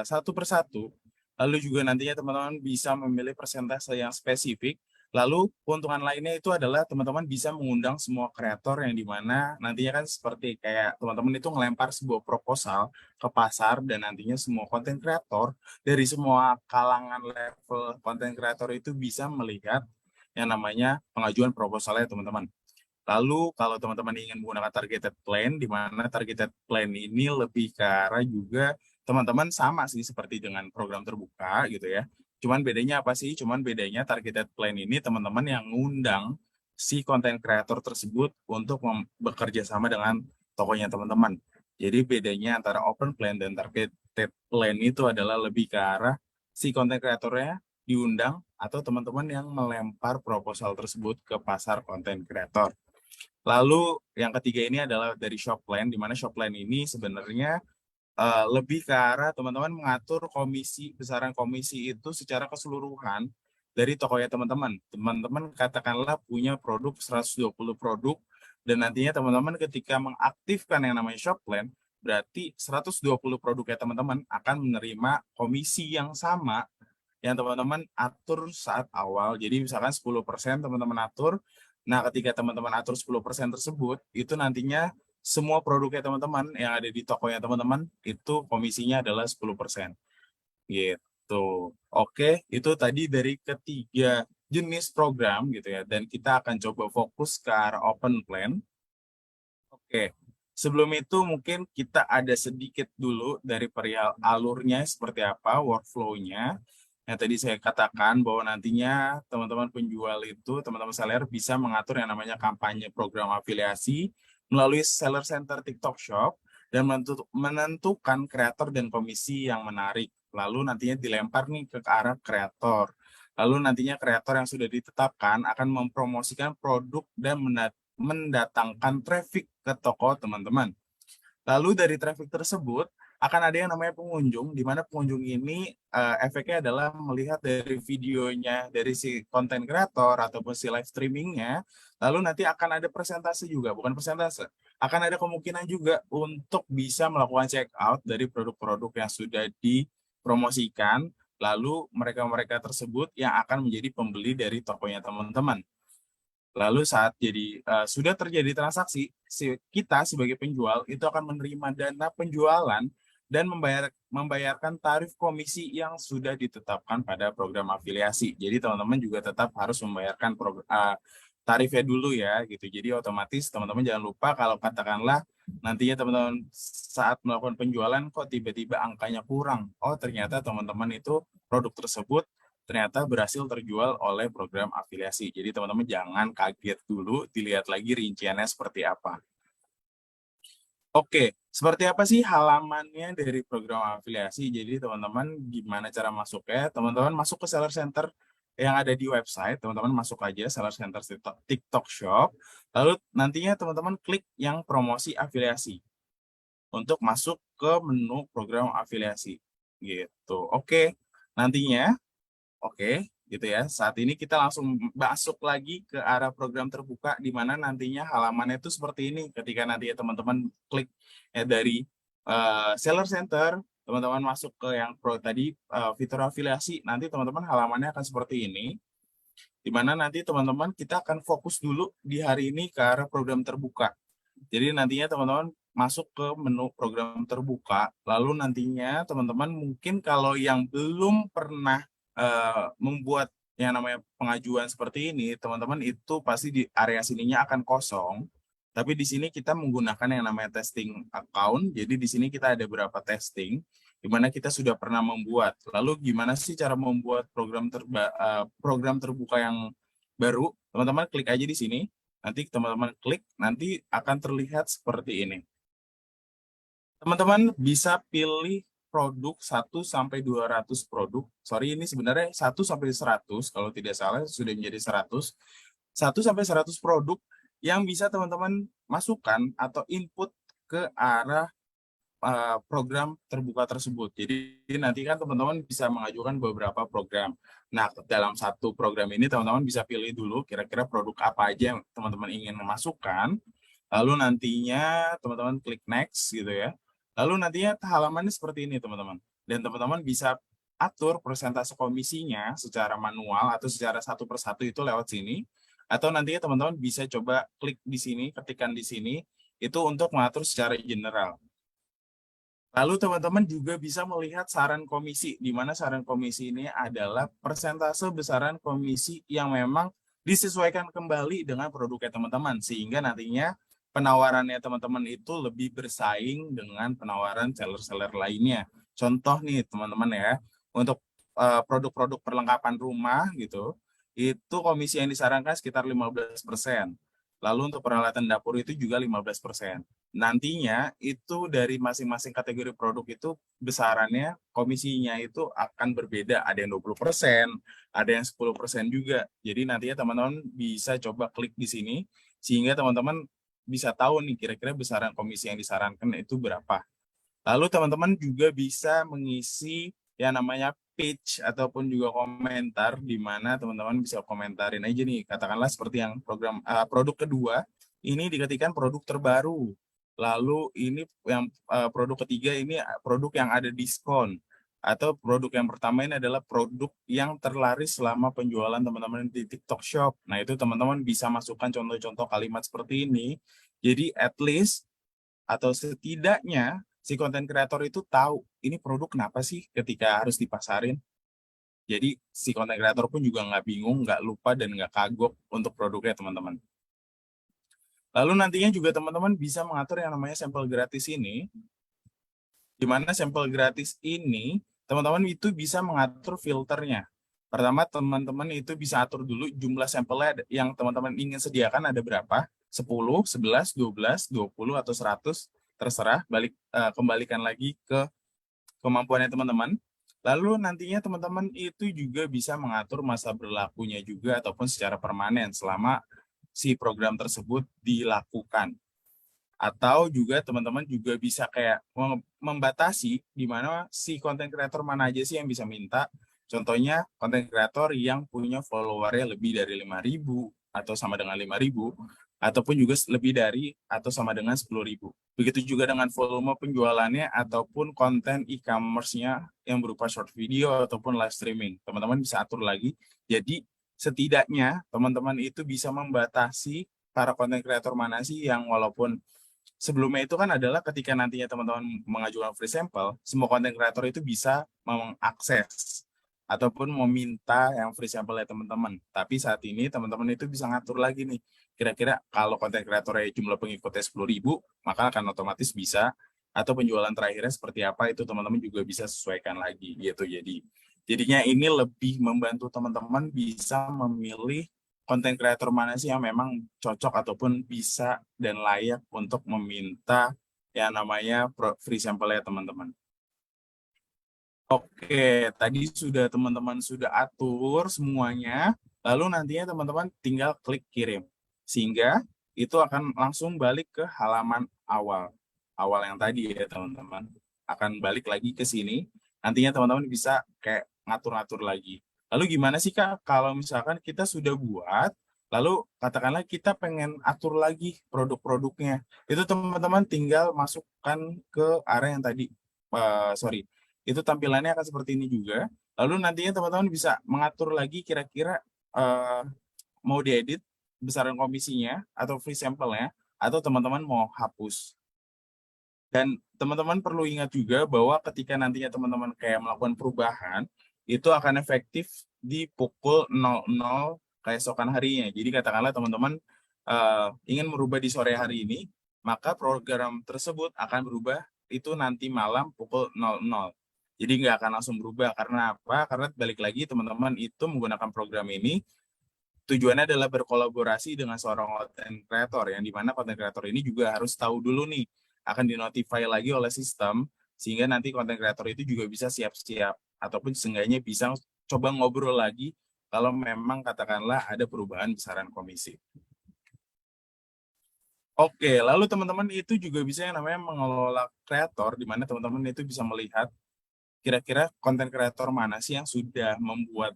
satu persatu. Lalu juga nantinya teman-teman bisa memilih persentase yang spesifik. Lalu keuntungan lainnya itu adalah teman-teman bisa mengundang semua kreator, yang dimana nantinya kan seperti kayak teman-teman itu ngelempar sebuah proposal ke pasar, dan nantinya semua konten kreator dari semua kalangan level konten kreator itu bisa melihat yang namanya pengajuan proposalnya teman-teman. Lalu kalau teman-teman ingin menggunakan targeted plan, di mana targeted plan ini lebih ke arah juga teman-teman sama sih seperti dengan program terbuka gitu ya. Cuman bedanya apa sih? Cuman bedanya targeted plan ini teman-teman yang ngundang si konten kreator tersebut untuk bekerja sama dengan tokonya teman-teman. Jadi bedanya antara open plan dan targeted plan itu adalah lebih ke arah si konten kreatornya diundang atau teman-teman yang melempar proposal tersebut ke pasar konten kreator. Lalu yang ketiga ini adalah dari shop plan, di mana shop plan ini sebenarnya lebih ke arah teman-teman mengatur komisi, besaran komisi itu secara keseluruhan dari tokonya teman-teman. Teman-teman katakanlah punya produk 120 produk, dan nantinya teman-teman ketika mengaktifkan yang namanya shop plan, berarti 120 produknya teman-teman akan menerima komisi yang sama yang teman-teman atur saat awal. Jadi misalkan 10% teman-teman atur. Nah, ketika teman-teman atur 10% tersebut, itu nantinya semua produknya teman-teman yang ada di tokonya teman-teman itu komisinya adalah 10%. Gitu. Oke, itu tadi dari ketiga jenis program gitu ya. Dan kita akan coba fokus ke arah open plan. Oke. Sebelum itu mungkin kita ada sedikit dulu dari perihal alurnya seperti apa, workflow-nya. Yang tadi saya katakan bahwa nantinya teman-teman penjual itu, teman-teman seller bisa mengatur yang namanya kampanye program afiliasi melalui Seller Center TikTok Shop dan menentukan kreator dan komisi yang menarik. Lalu nantinya dilempar nih ke arah kreator. Lalu nantinya kreator yang sudah ditetapkan akan mempromosikan produk dan mendatangkan traffic ke toko teman-teman. Lalu dari traffic tersebut akan ada yang namanya pengunjung, di mana pengunjung ini efeknya adalah melihat dari videonya dari si konten kreator ataupun si live streamingnya. Lalu nanti akan ada presentasi juga, bukan presentase, akan ada kemungkinan juga untuk bisa melakukan check out dari produk-produk yang sudah dipromosikan. Lalu mereka-mereka tersebut yang akan menjadi pembeli dari tokonya teman-teman. Lalu saat sudah terjadi transaksi, kita sebagai penjual itu akan menerima dana penjualan dan membayarkan tarif komisi yang sudah ditetapkan pada program afiliasi. Jadi teman-teman juga tetap harus membayarkan tarifnya dulu ya gitu. Jadi otomatis teman-teman jangan lupa kalau katakanlah nantinya teman-teman saat melakukan penjualan kok tiba-tiba angkanya kurang. Oh ternyata teman-teman itu produk tersebut ternyata berhasil terjual oleh program afiliasi. Jadi teman-teman jangan kaget dulu, dilihat lagi rinciannya seperti apa. Oke, seperti apa sih halamannya dari program afiliasi? Jadi teman-teman gimana cara masuknya? Teman-teman masuk ke Seller Center yang ada di website, teman-teman masuk aja Seller Center TikTok Shop, lalu nantinya teman-teman klik yang promosi afiliasi untuk masuk ke menu program afiliasi. Gitu. Oke, nantinya oke, gitu ya. Saat ini kita langsung masuk lagi ke arah program terbuka di mana nantinya halamannya itu seperti ini. Ketika nanti ya teman-teman klik dari Seller Center, teman-teman masuk ke yang tadi fitur afiliasi, nanti teman-teman halamannya akan seperti ini. Di mana nanti teman-teman kita akan fokus dulu di hari ini ke arah program terbuka. Jadi nantinya teman-teman masuk ke menu program terbuka, lalu nantinya teman-teman mungkin kalau yang belum pernah membuat yang namanya pengajuan seperti ini, teman-teman itu pasti di area sininya akan kosong. Tapi di sini kita menggunakan yang namanya testing account. Jadi di sini kita ada beberapa testing di mana kita sudah pernah membuat. Lalu gimana sih cara membuat program terbuka yang baru? Teman-teman klik aja di sini. Nanti teman-teman klik, nanti akan terlihat seperti ini. Teman-teman bisa pilih produk 1 sampai 200 produk. Sorry, ini sebenarnya 1 sampai 100 kalau tidak salah sudah menjadi 100. 1 sampai 100 produk yang bisa teman-teman masukkan atau input ke arah program terbuka tersebut. Jadi nanti kan teman-teman bisa mengajukan beberapa program. Nah, dalam satu program ini teman-teman bisa pilih dulu kira-kira produk apa aja yang teman-teman ingin memasukkan. Lalu nantinya teman-teman klik next gitu ya. Lalu nantinya halamannya seperti ini teman-teman. Dan teman-teman bisa atur persentase komisinya secara manual atau secara satu persatu itu lewat sini. Atau nantinya teman-teman bisa coba klik di sini, ketikkan di sini, itu untuk mengatur secara general. Lalu teman-teman juga bisa melihat saran komisi, di mana saran komisi ini adalah persentase besaran komisi yang memang disesuaikan kembali dengan produknya teman-teman, sehingga nantinya penawarannya teman-teman itu lebih bersaing dengan penawaran seller-seller lainnya. Contoh nih teman-teman ya, untuk produk-produk perlengkapan rumah gitu, itu komisi yang disarankan sekitar 15%. Lalu untuk peralatan dapur itu juga 15%. Nantinya itu dari masing-masing kategori produk itu besarannya komisinya itu akan berbeda. Ada yang 20%, ada yang 10% juga. Jadi nantinya teman-teman bisa coba klik di sini sehingga teman-teman bisa tahu nih kira-kira besaran komisi yang disarankan itu berapa. Lalu teman-teman juga bisa mengisi yang namanya pitch ataupun juga komentar di mana teman-teman bisa komentarin aja nih. Katakanlah seperti yang produk kedua ini diketikkan produk terbaru. Lalu ini yang produk ketiga ini produk yang ada diskon. Atau produk yang pertama ini adalah produk yang terlaris selama penjualan teman-teman di TikTok Shop. Nah, itu teman-teman bisa masukkan contoh-contoh kalimat seperti ini. Jadi at least atau setidaknya si konten kreator itu tahu ini produk kenapa sih ketika harus dipasarin. Jadi si konten kreator pun juga nggak bingung, nggak lupa, dan nggak kagok untuk produknya teman-teman. Lalu nantinya juga teman-teman bisa mengatur yang namanya sampel gratis ini, di mana sampel gratis ini teman-teman itu bisa mengatur filternya. Pertama teman-teman itu bisa atur dulu jumlah sampelnya yang teman-teman ingin sediakan ada berapa, 10, 11, 12, 20, atau 100, terserah, kembalikan lagi ke kemampuannya teman-teman. Lalu nantinya teman-teman itu juga bisa mengatur masa berlakunya juga ataupun secara permanen selama si program tersebut dilakukan. Atau juga teman-teman juga bisa kayak membatasi di mana si konten kreator mana aja sih yang bisa minta. Contohnya konten kreator yang punya followernya lebih dari 5.000 atau sama dengan 5.000 ataupun juga lebih dari atau sama dengan 10.000. Begitu juga dengan volume penjualannya ataupun konten e-commerce-nya yang berupa short video ataupun live streaming. Teman-teman bisa atur lagi. Jadi setidaknya teman-teman itu bisa membatasi para konten kreator mana sih yang walaupun sebelumnya itu kan adalah ketika nantinya teman-teman mengajukan free sample, semua konten kreator itu bisa mengakses ataupun meminta yang free sample ya teman-teman. Tapi saat ini teman-teman itu bisa ngatur lagi nih. Kira-kira kalau konten kreatornya jumlah pengikutnya 10.000, maka akan otomatis bisa. Atau penjualan terakhirnya seperti apa, itu teman-teman juga bisa sesuaikan lagi gitu. Jadinya ini lebih membantu teman-teman bisa memilih konten kreator mana sih yang memang cocok ataupun bisa dan layak untuk meminta yang namanya free sample ya teman-teman. Oke, tadi teman-teman sudah atur semuanya, lalu nantinya teman-teman tinggal klik kirim. Sehingga itu akan langsung balik ke halaman awal. Awal yang tadi ya teman-teman. Akan balik lagi ke sini, nantinya teman-teman bisa kayak ngatur-ngatur lagi. Lalu gimana sih Kak kalau misalkan kita sudah buat, lalu katakanlah kita pengen atur lagi produk-produknya. Itu teman-teman tinggal masukkan ke area yang tadi, itu tampilannya akan seperti ini juga. Lalu nantinya teman-teman bisa mengatur lagi kira-kira mau diedit besaran komisinya atau free sample-nya, atau teman-teman mau hapus. Dan teman-teman perlu ingat juga bahwa ketika nantinya teman-teman kayak melakukan perubahan, itu akan efektif di pukul 00 keesokan harinya. Jadi katakanlah teman-teman ingin merubah di sore hari ini, maka program tersebut akan berubah itu nanti malam pukul 00. Jadi nggak akan langsung berubah. Karena apa? Karena balik lagi teman-teman itu menggunakan program ini, tujuannya adalah berkolaborasi dengan seorang content creator, yang dimana content creator ini juga harus tahu dulu nih, akan dinotify lagi oleh sistem, sehingga nanti content creator itu juga bisa siap-siap, ataupun seenggaknya bisa coba ngobrol lagi kalau memang katakanlah ada perubahan besaran komisi. Oke, lalu teman-teman itu juga bisa yang namanya mengelola kreator, di mana teman-teman itu bisa melihat kira-kira konten kreator mana sih yang sudah membuat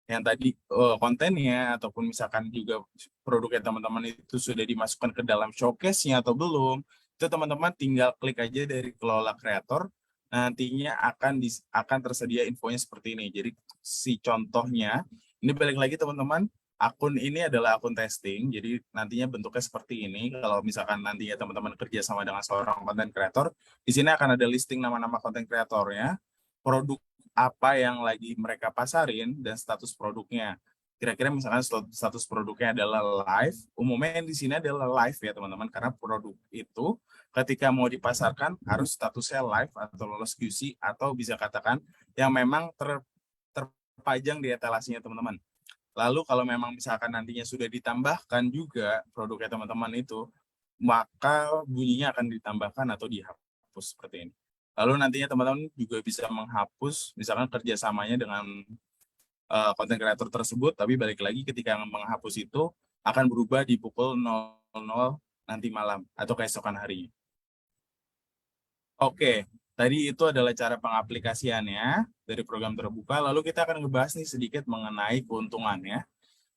yang tadi kontennya, ataupun misalkan juga produknya teman-teman itu sudah dimasukkan ke dalam showcase-nya atau belum. Itu teman-teman tinggal klik aja dari kelola kreator, nantinya akan tersedia infonya seperti ini. Jadi si contohnya, ini balik lagi teman-teman, akun ini adalah akun testing, jadi nantinya bentuknya seperti ini. Kalau misalkan nantinya teman-teman kerja sama dengan seorang content creator, di sini akan ada listing nama-nama content creatornya, produk apa yang lagi mereka pasarin, dan status produknya. Kira-kira misalkan status produknya adalah live, umumnya di sini adalah live ya teman-teman, karena produk itu ketika mau dipasarkan harus statusnya live atau lolos QC, atau bisa katakan yang memang terpajang di etalasenya teman-teman. Lalu kalau memang misalkan nantinya sudah ditambahkan juga produknya teman-teman itu, maka bunyinya akan ditambahkan atau dihapus seperti ini. Lalu nantinya teman-teman juga bisa menghapus, misalkan kerjasamanya dengan konten kreator tersebut, tapi balik lagi ketika menghapus itu akan berubah di pukul 00 nanti malam atau keesokan hari. Oke, tadi itu adalah cara pengaplikasiannya dari program terbuka. Lalu kita akan ngebahas nih sedikit mengenai keuntungannya.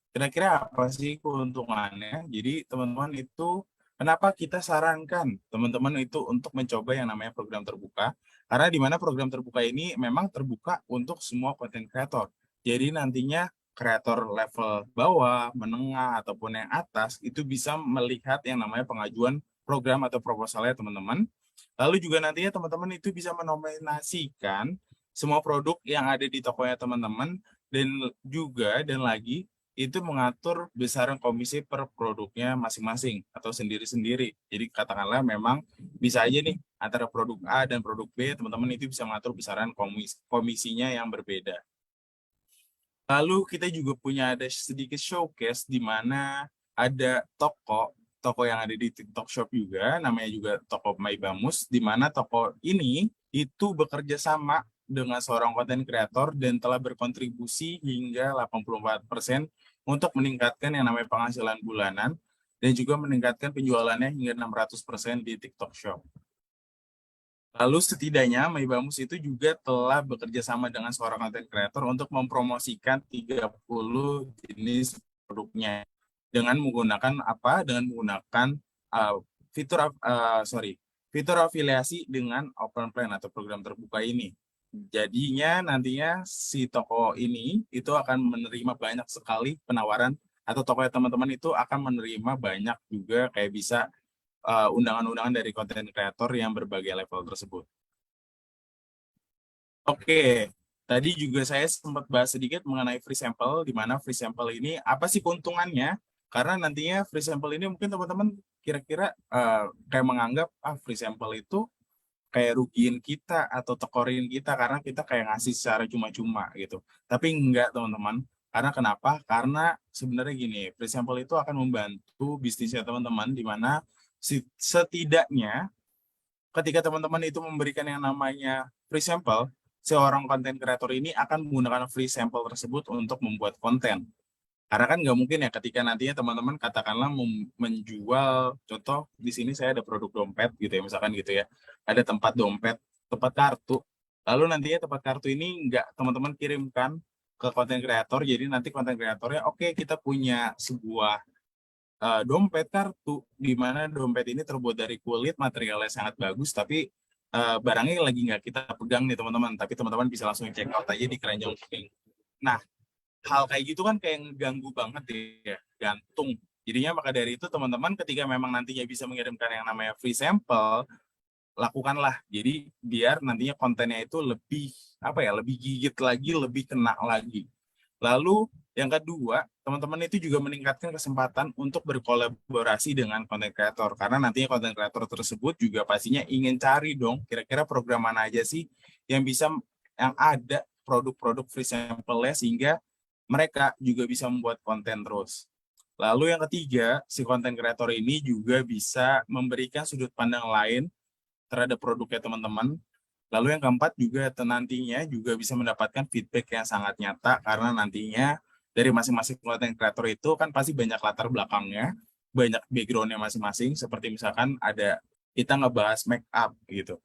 Kira-kira apa sih keuntungannya? Jadi teman-teman itu, kenapa kita sarankan teman-teman itu untuk mencoba yang namanya program terbuka? Karena di mana program terbuka ini memang terbuka untuk semua content creator. Jadi nantinya kreator level bawah, menengah, ataupun yang atas itu bisa melihat yang namanya pengajuan program atau proposalnya teman-teman. Lalu juga nantinya teman-teman itu bisa menominasikan semua produk yang ada di tokonya teman-teman, dan juga dan lagi itu mengatur besaran komisi per produknya masing-masing atau sendiri-sendiri. Jadi katakanlah memang bisa aja nih antara produk A dan produk B, teman-teman itu bisa mengatur besaran komisinya yang berbeda. Lalu kita juga punya ada sedikit showcase di mana ada toko yang ada di TikTok Shop juga, namanya juga toko My Bamus, di mana toko ini itu bekerja sama dengan seorang konten kreator dan telah berkontribusi hingga 84% untuk meningkatkan yang namanya penghasilan bulanan, dan juga meningkatkan penjualannya hingga 600% di TikTok Shop. Lalu setidaknya My Bamus itu juga telah bekerja sama dengan seorang content creator untuk mempromosikan 30 jenis produknya. dengan menggunakan apa? Dengan menggunakan uh, fitur fitur afiliasi dengan Open Plan atau program terbuka ini. Jadinya nantinya si toko ini itu akan menerima banyak sekali penawaran atau toko teman-teman itu akan menerima banyak juga kayak bisa undangan-undangan dari konten kreator yang berbagai level tersebut. Oke, tadi juga saya sempat bahas sedikit mengenai free sample, di mana free sample ini apa sih keuntungannya? Karena nantinya free sample ini mungkin teman-teman kira-kira kayak menganggap free sample itu kayak rugiin kita atau tekorin kita karena kita kayak ngasih secara cuma-cuma gitu. Tapi enggak teman-teman. Karena kenapa? Karena sebenarnya gini, free sample itu akan membantu bisnisnya teman-teman di mana setidaknya ketika teman-teman itu memberikan yang namanya free sample, seorang konten kreator ini akan menggunakan free sample tersebut untuk membuat konten. Karena kan nggak mungkin ya ketika nantinya teman-teman katakanlah menjual, contoh di sini saya ada produk dompet gitu ya, misalkan gitu ya, ada tempat dompet, tempat kartu, lalu nantinya tempat kartu ini nggak teman-teman kirimkan ke konten kreator, jadi nanti konten kreatornya oke kita punya sebuah dompet kartu di mana dompet ini terbuat dari kulit materialnya sangat bagus tapi barangnya lagi nggak kita pegang nih teman-teman tapi teman-teman bisa langsung check out aja di keranjang booking. Nah hal kayak gitu kan kayak ngeganggu banget ya gantung jadinya maka dari itu teman-teman ketika memang nantinya bisa mengirimkan yang namanya free sample lakukanlah jadi biar nantinya kontennya itu lebih apa ya lebih gigit lagi lebih kena lagi. Lalu yang kedua, teman-teman itu juga meningkatkan kesempatan untuk berkolaborasi dengan konten kreator. Karena nantinya konten kreator tersebut juga pastinya ingin cari dong, kira-kira program mana aja sih yang bisa, yang ada produk-produk free sample-nya sehingga mereka juga bisa membuat konten terus. Lalu yang ketiga, si konten kreator ini juga bisa memberikan sudut pandang lain terhadap produknya teman-teman. Lalu yang keempat juga nantinya juga bisa mendapatkan feedback yang sangat nyata karena nantinya dari masing-masing konten kreator itu kan pasti banyak latar belakangnya, banyak backgroundnya masing-masing. Seperti misalkan ada kita ngebahas make up gitu.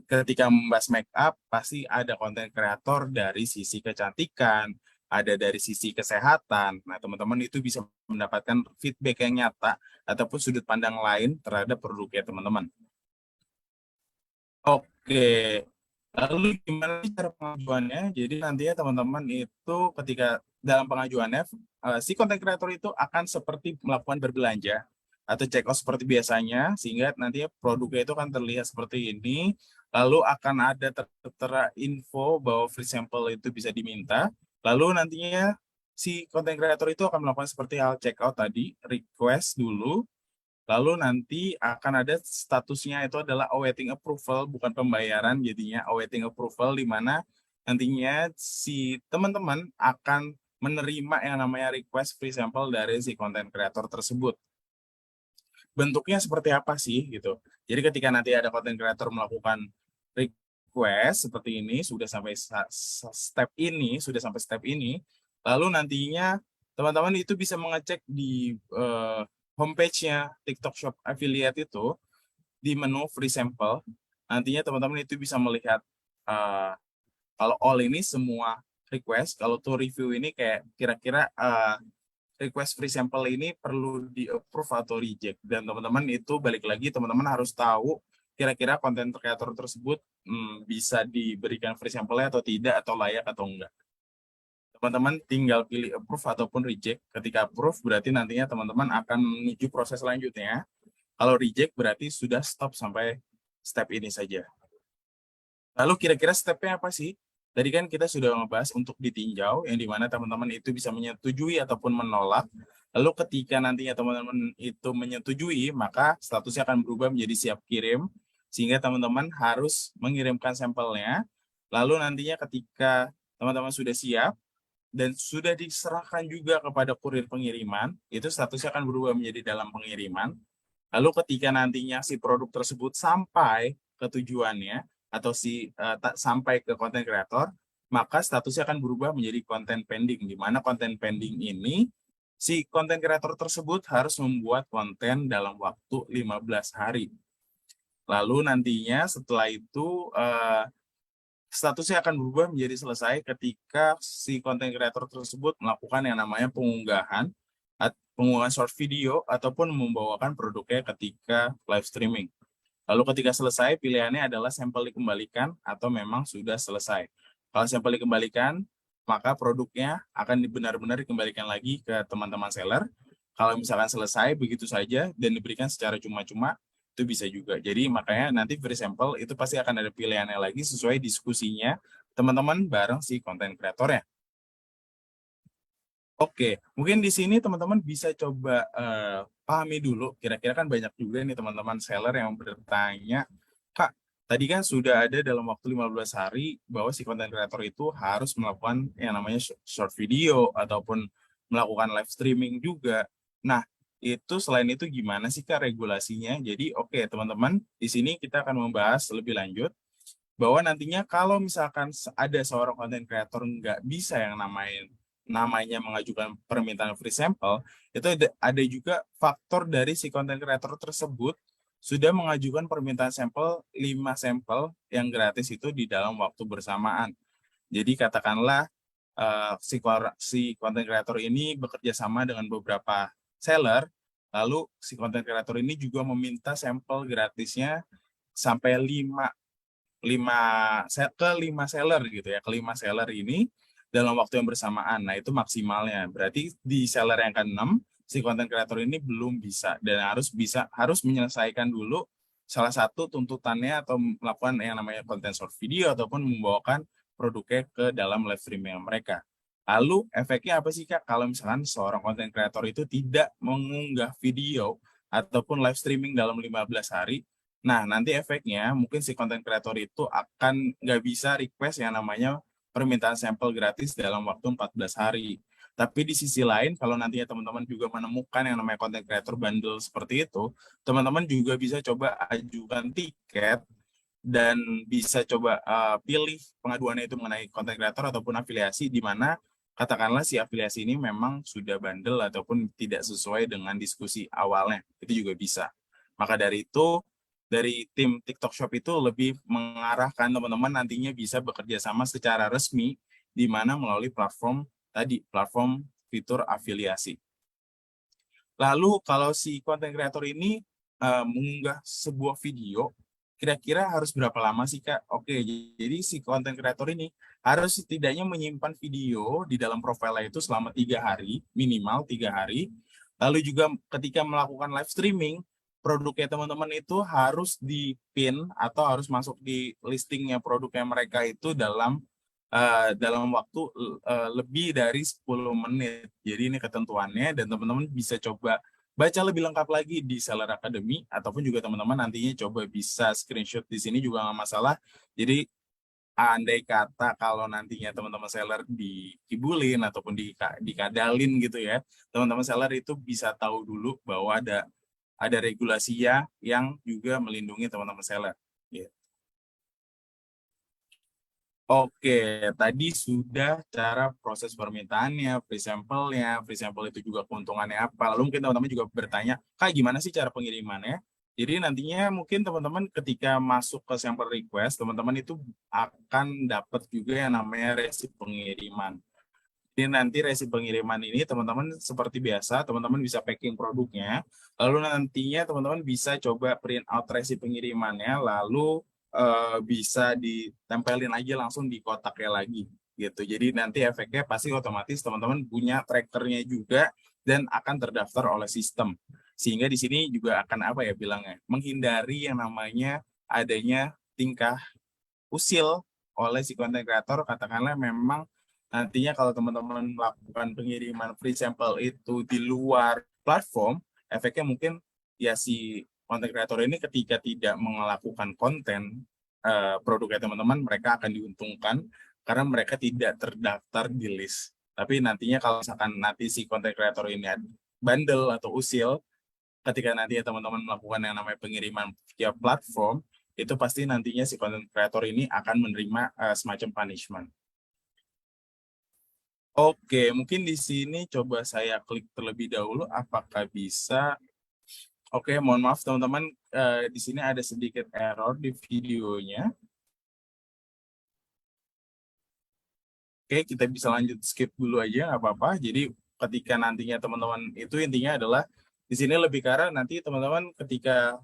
Ketika membahas make up pasti ada konten kreator dari sisi kecantikan, ada dari sisi kesehatan. Nah teman-teman itu bisa mendapatkan feedback yang nyata ataupun sudut pandang lain terhadap produknya teman-teman. Oke, lalu gimana sih cara pengajuannya? Jadi nantinya teman-teman itu ketika dalam pengajuannya, si konten kreator itu akan seperti melakukan berbelanja atau check out seperti biasanya, sehingga nantinya produknya itu akan terlihat seperti ini. Lalu akan ada tertera info bahwa free sample itu bisa diminta. Lalu nantinya si konten kreator itu akan melakukan seperti hal check out tadi, request dulu. Lalu nanti akan ada statusnya itu adalah awaiting approval, bukan pembayaran, jadinya awaiting approval di mana nantinya si teman-teman akan menerima yang namanya request free sample dari si konten kreator tersebut. Bentuknya seperti apa sih gitu. Jadi ketika nanti ada konten kreator melakukan request seperti ini, sudah sampai step ini, lalu nantinya teman-teman itu bisa mengecek di homepage-nya TikTok Shop Affiliate itu di menu free sample. Nantinya teman-teman itu bisa melihat kalau all ini semua request, kalau to review ini kayak kira-kira request free sample ini perlu di approve atau reject dan teman-teman itu balik lagi teman-teman harus tahu kira-kira konten kreator tersebut bisa diberikan free sample-nya atau tidak atau layak atau enggak. Teman-teman tinggal pilih approve ataupun reject. Ketika approve berarti nantinya teman-teman akan menuju proses selanjutnya. Kalau reject berarti sudah stop sampai step ini saja. Lalu kira-kira stepnya apa sih? Tadi kan kita sudah membahas untuk ditinjau, yang dimana teman-teman itu bisa menyetujui ataupun menolak. Lalu ketika nantinya teman-teman itu menyetujui, maka statusnya akan berubah menjadi siap kirim, sehingga teman-teman harus mengirimkan sampelnya. Lalu nantinya ketika teman-teman sudah siap, dan sudah diserahkan juga kepada kurir pengiriman, itu statusnya akan berubah menjadi dalam pengiriman. Lalu ketika nantinya si produk tersebut sampai ke tujuannya atau sampai ke konten kreator, maka statusnya akan berubah menjadi konten pending, di mana konten pending ini si konten kreator tersebut harus membuat konten dalam waktu 15 hari. Lalu nantinya setelah itu statusnya akan berubah menjadi selesai ketika si konten kreator tersebut melakukan yang namanya pengunggahan penggunaan short video ataupun membawakan produknya ketika live streaming. Lalu ketika selesai, pilihannya adalah sampel dikembalikan atau memang sudah selesai. Kalau sampel dikembalikan, maka produknya akan benar-benar dikembalikan lagi ke teman-teman seller. Kalau misalkan selesai begitu saja dan diberikan secara cuma-cuma, itu bisa juga. Jadi makanya nanti free sample itu pasti akan ada pilihannya lagi sesuai diskusinya teman-teman bareng si konten kreatornya. Oke, mungkin di sini teman-teman bisa coba pahami dulu, kira-kira kan banyak juga nih teman-teman seller yang bertanya, Kak, tadi kan sudah ada dalam waktu 15 hari bahwa si konten kreator itu harus melakukan yang namanya short video ataupun melakukan live streaming juga. Nah, itu selain itu gimana sih Kak regulasinya? Jadi oke teman-teman, di sini kita akan membahas lebih lanjut bahwa nantinya kalau misalkan ada seorang konten kreator nggak bisa yang namanya mengajukan permintaan free sample, itu ada juga faktor dari si konten kreator tersebut sudah mengajukan permintaan sampel 5 sampel yang gratis itu di dalam waktu bersamaan. Jadi katakanlah si konten kreator ini bekerja sama dengan beberapa seller, lalu si konten kreator ini juga meminta sampel gratisnya sampai 5 seller gitu ya, ke 5 seller ini dalam waktu yang bersamaan. Nah, itu maksimalnya. Berarti di seller yang ke-6 si konten kreator ini belum bisa dan harus menyelesaikan dulu salah satu tuntutannya atau melakukan yang namanya konten short video ataupun membawakan produknya ke dalam live streaming mereka. Lalu efeknya apa sih Kak kalau misalkan seorang konten kreator itu tidak mengunggah video ataupun live streaming dalam 15 hari? Nah, nanti efeknya mungkin si konten kreator itu akan nggak bisa request yang namanya permintaan sampel gratis dalam waktu 14 hari. Tapi di sisi lain, kalau nantinya teman-teman juga menemukan yang namanya konten kreator bundle seperti itu, teman-teman juga bisa coba ajukan tiket dan bisa coba pilih pengaduannya itu mengenai konten kreator ataupun afiliasi di mana katakanlah si afiliasi ini memang sudah bandel ataupun tidak sesuai dengan diskusi awalnya. Itu juga bisa. Maka dari itu, dari tim TikTok Shop itu lebih mengarahkan teman-teman nantinya bisa bekerja sama secara resmi di mana melalui platform fitur afiliasi. Lalu kalau si konten kreator ini mengunggah sebuah video, kira-kira harus berapa lama sih Kak? Oke, jadi si konten kreator ini harus setidaknya menyimpan video di dalam profilnya itu selama 3 hari, minimal 3 hari. Lalu juga ketika melakukan live streaming, produknya teman-teman itu harus di-pin atau harus masuk di listingnya produknya mereka itu dalam waktu lebih dari 10 menit. Jadi ini ketentuannya dan teman-teman bisa coba baca lebih lengkap lagi di Seller Academy ataupun juga teman-teman nantinya coba bisa screenshot di sini juga nggak masalah. Jadi andai kata kalau nantinya teman-teman seller dikibulin ataupun dikadalin gitu ya, teman-teman seller itu bisa tahu dulu bahwa ada regulasi yang juga melindungi teman-teman seller. Gitu. Oke, tadi sudah cara proses permintaannya, free sample itu juga keuntungannya apa. Lalu mungkin teman-teman juga bertanya, Kak gimana sih cara pengirimannya? Jadi nantinya mungkin teman-teman ketika masuk ke sample request, teman-teman itu akan dapat juga yang namanya resip pengiriman. Jadi nanti resip pengiriman ini teman-teman seperti biasa, teman-teman bisa packing produknya, lalu nantinya teman-teman bisa coba print out resip pengirimannya, lalu bisa ditempelin aja langsung di kotaknya lagi gitu. Jadi nanti efeknya pasti otomatis teman-teman punya trackernya juga dan akan terdaftar oleh sistem. Sehingga di sini juga akan apa ya bilangnya, menghindari yang namanya adanya tingkah usil oleh si konten kreator. Katakanlah memang nantinya kalau teman-teman melakukan pengiriman free sample itu di luar platform, efeknya mungkin ya si konten kreator ini ketika tidak melakukan konten produknya teman-teman, mereka akan diuntungkan karena mereka tidak terdaftar di list. Tapi nantinya kalau misalkan nanti si konten kreator ini bandel atau usil, ketika nantinya teman-teman melakukan yang namanya pengiriman via platform, itu pasti nantinya si content creator ini akan menerima semacam punishment. Oke, mungkin di sini coba saya klik terlebih dahulu apakah bisa. Oke, mohon maaf teman-teman, di sini ada sedikit error di videonya. Oke, kita bisa lanjut skip dulu aja, nggak apa-apa. Jadi ketika nantinya teman-teman itu intinya adalah di sini lebih karena nanti teman-teman ketika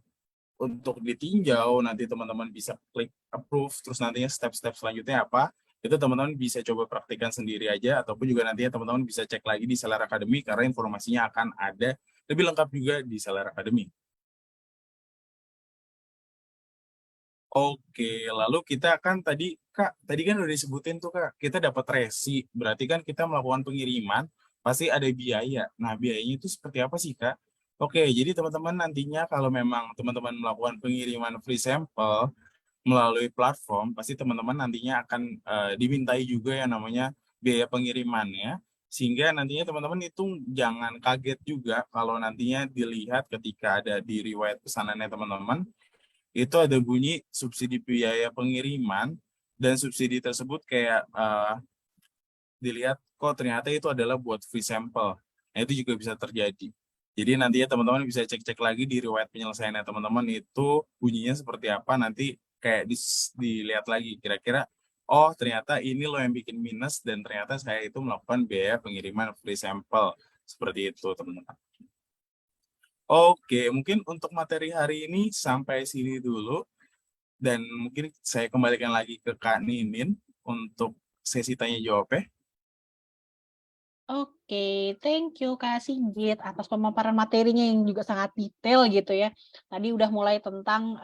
untuk ditinjau nanti teman-teman bisa klik approve terus nantinya step-step selanjutnya apa itu teman-teman bisa coba praktikkan sendiri aja ataupun juga nantinya teman-teman bisa cek lagi di Seller Academy karena informasinya akan ada lebih lengkap juga di Seller Academy. Oke, lalu kita kan tadi Kak, tadi kan udah disebutin tuh Kak, kita dapat resi, berarti kan kita melakukan pengiriman, pasti ada biaya. Nah, biayanya itu seperti apa sih Kak? Oke, jadi teman-teman nantinya kalau memang teman-teman melakukan pengiriman free sample melalui platform, pasti teman-teman nantinya akan dimintai juga yang namanya biaya pengirimannya, sehingga nantinya teman-teman itu jangan kaget juga kalau nantinya dilihat ketika ada di riwayat pesanannya teman-teman, itu ada bunyi subsidi biaya pengiriman dan subsidi tersebut kayak dilihat kok ternyata itu adalah buat free sample. Nah, itu juga bisa terjadi. Jadi nantinya teman-teman bisa cek-cek lagi di riwayat penyelesaiannya teman-teman itu bunyinya seperti apa nanti kayak dilihat lagi kira-kira oh ternyata ini loh yang bikin minus dan ternyata saya itu melakukan biaya pengiriman free sample seperti itu teman-teman. Oke, mungkin untuk materi hari ini sampai sini dulu. Dan mungkin saya kembalikan lagi ke Kak Ninin untuk sesi tanya jawabnya. Oke, thank you Kak Sigit atas pemaparan materinya yang juga sangat detail gitu ya. Tadi udah mulai tentang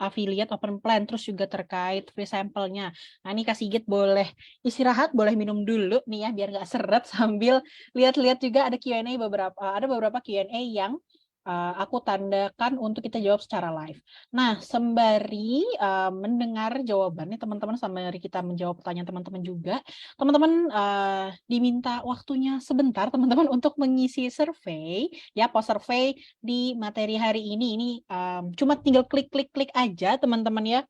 affiliate open plan, terus juga terkait free sample-nya. Nah ini Kak Sigit boleh istirahat, boleh minum dulu nih ya, biar nggak seret sambil lihat-lihat juga ada Q&A ada beberapa Q&A yang aku tandakan untuk kita jawab secara live. Nah, sembari mendengar jawabannya teman-teman, sembari kita menjawab pertanyaan teman-teman juga, teman-teman diminta waktunya sebentar teman-teman untuk mengisi survei ya, post survei di materi hari ini. Ini cuma tinggal klik aja teman-teman ya.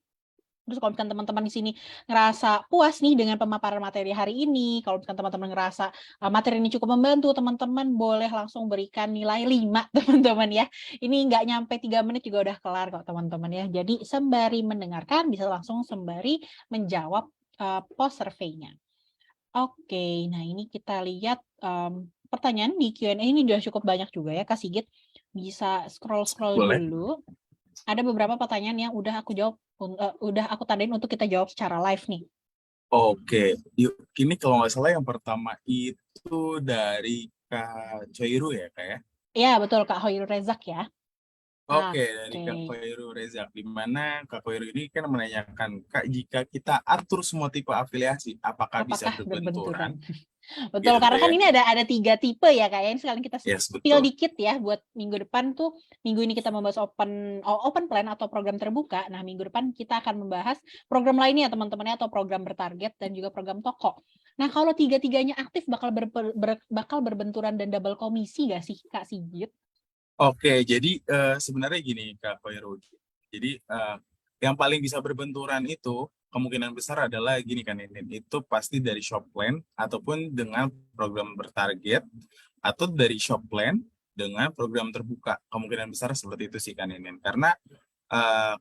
Terus kalau misalkan teman-teman di sini ngerasa puas nih dengan pemaparan materi hari ini, kalau misalkan teman-teman ngerasa materi ini cukup membantu, teman-teman boleh langsung berikan nilai 5 teman-teman ya. Ini nggak nyampe 3 menit juga udah kelar kok teman-teman ya. Jadi sembari mendengarkan bisa langsung sembari menjawab post survei-nya. Oke, nah ini kita lihat pertanyaan di Q&A ini udah cukup banyak juga ya Kak Sigit. Bisa scroll-scroll Boleh. dulu. Ada beberapa pertanyaan yang udah aku tandain untuk kita jawab secara live nih. Oke, yuk. Ini kalau nggak salah yang pertama itu dari Kak Coiru ya, Kak ya? Iya, betul Kak Hoirul Rezak ya. Oke, dari Oke. Kak Khairu Rezak, di mana Kak Khairu ini kan menanyakan, Kak, jika kita atur semua tipe afiliasi, apakah bisa Apakah berbenturan? berbenturan? Betul, Gitu karena kan ya. ini ada 3 tipe ya Kak ya. Ini sekalian kita Yes, spill betul. dikit ya buat minggu depan tuh. Minggu ini kita membahas open plan atau program terbuka. Nah, minggu depan kita akan membahas program lainnya teman-teman ya, atau program bertarget dan juga program toko. Nah, kalau tiga-tiganya aktif bakal berbenturan dan double komisi gak sih Kak Sigit? Oke, jadi sebenarnya gini Kak Khairu. Jadi yang paling bisa berbenturan itu kemungkinan besar adalah gini kan ini itu pasti dari shop plan ataupun dengan program bertarget atau dari shop plan dengan program terbuka. Kemungkinan besar seperti itu sih kan ini. Karena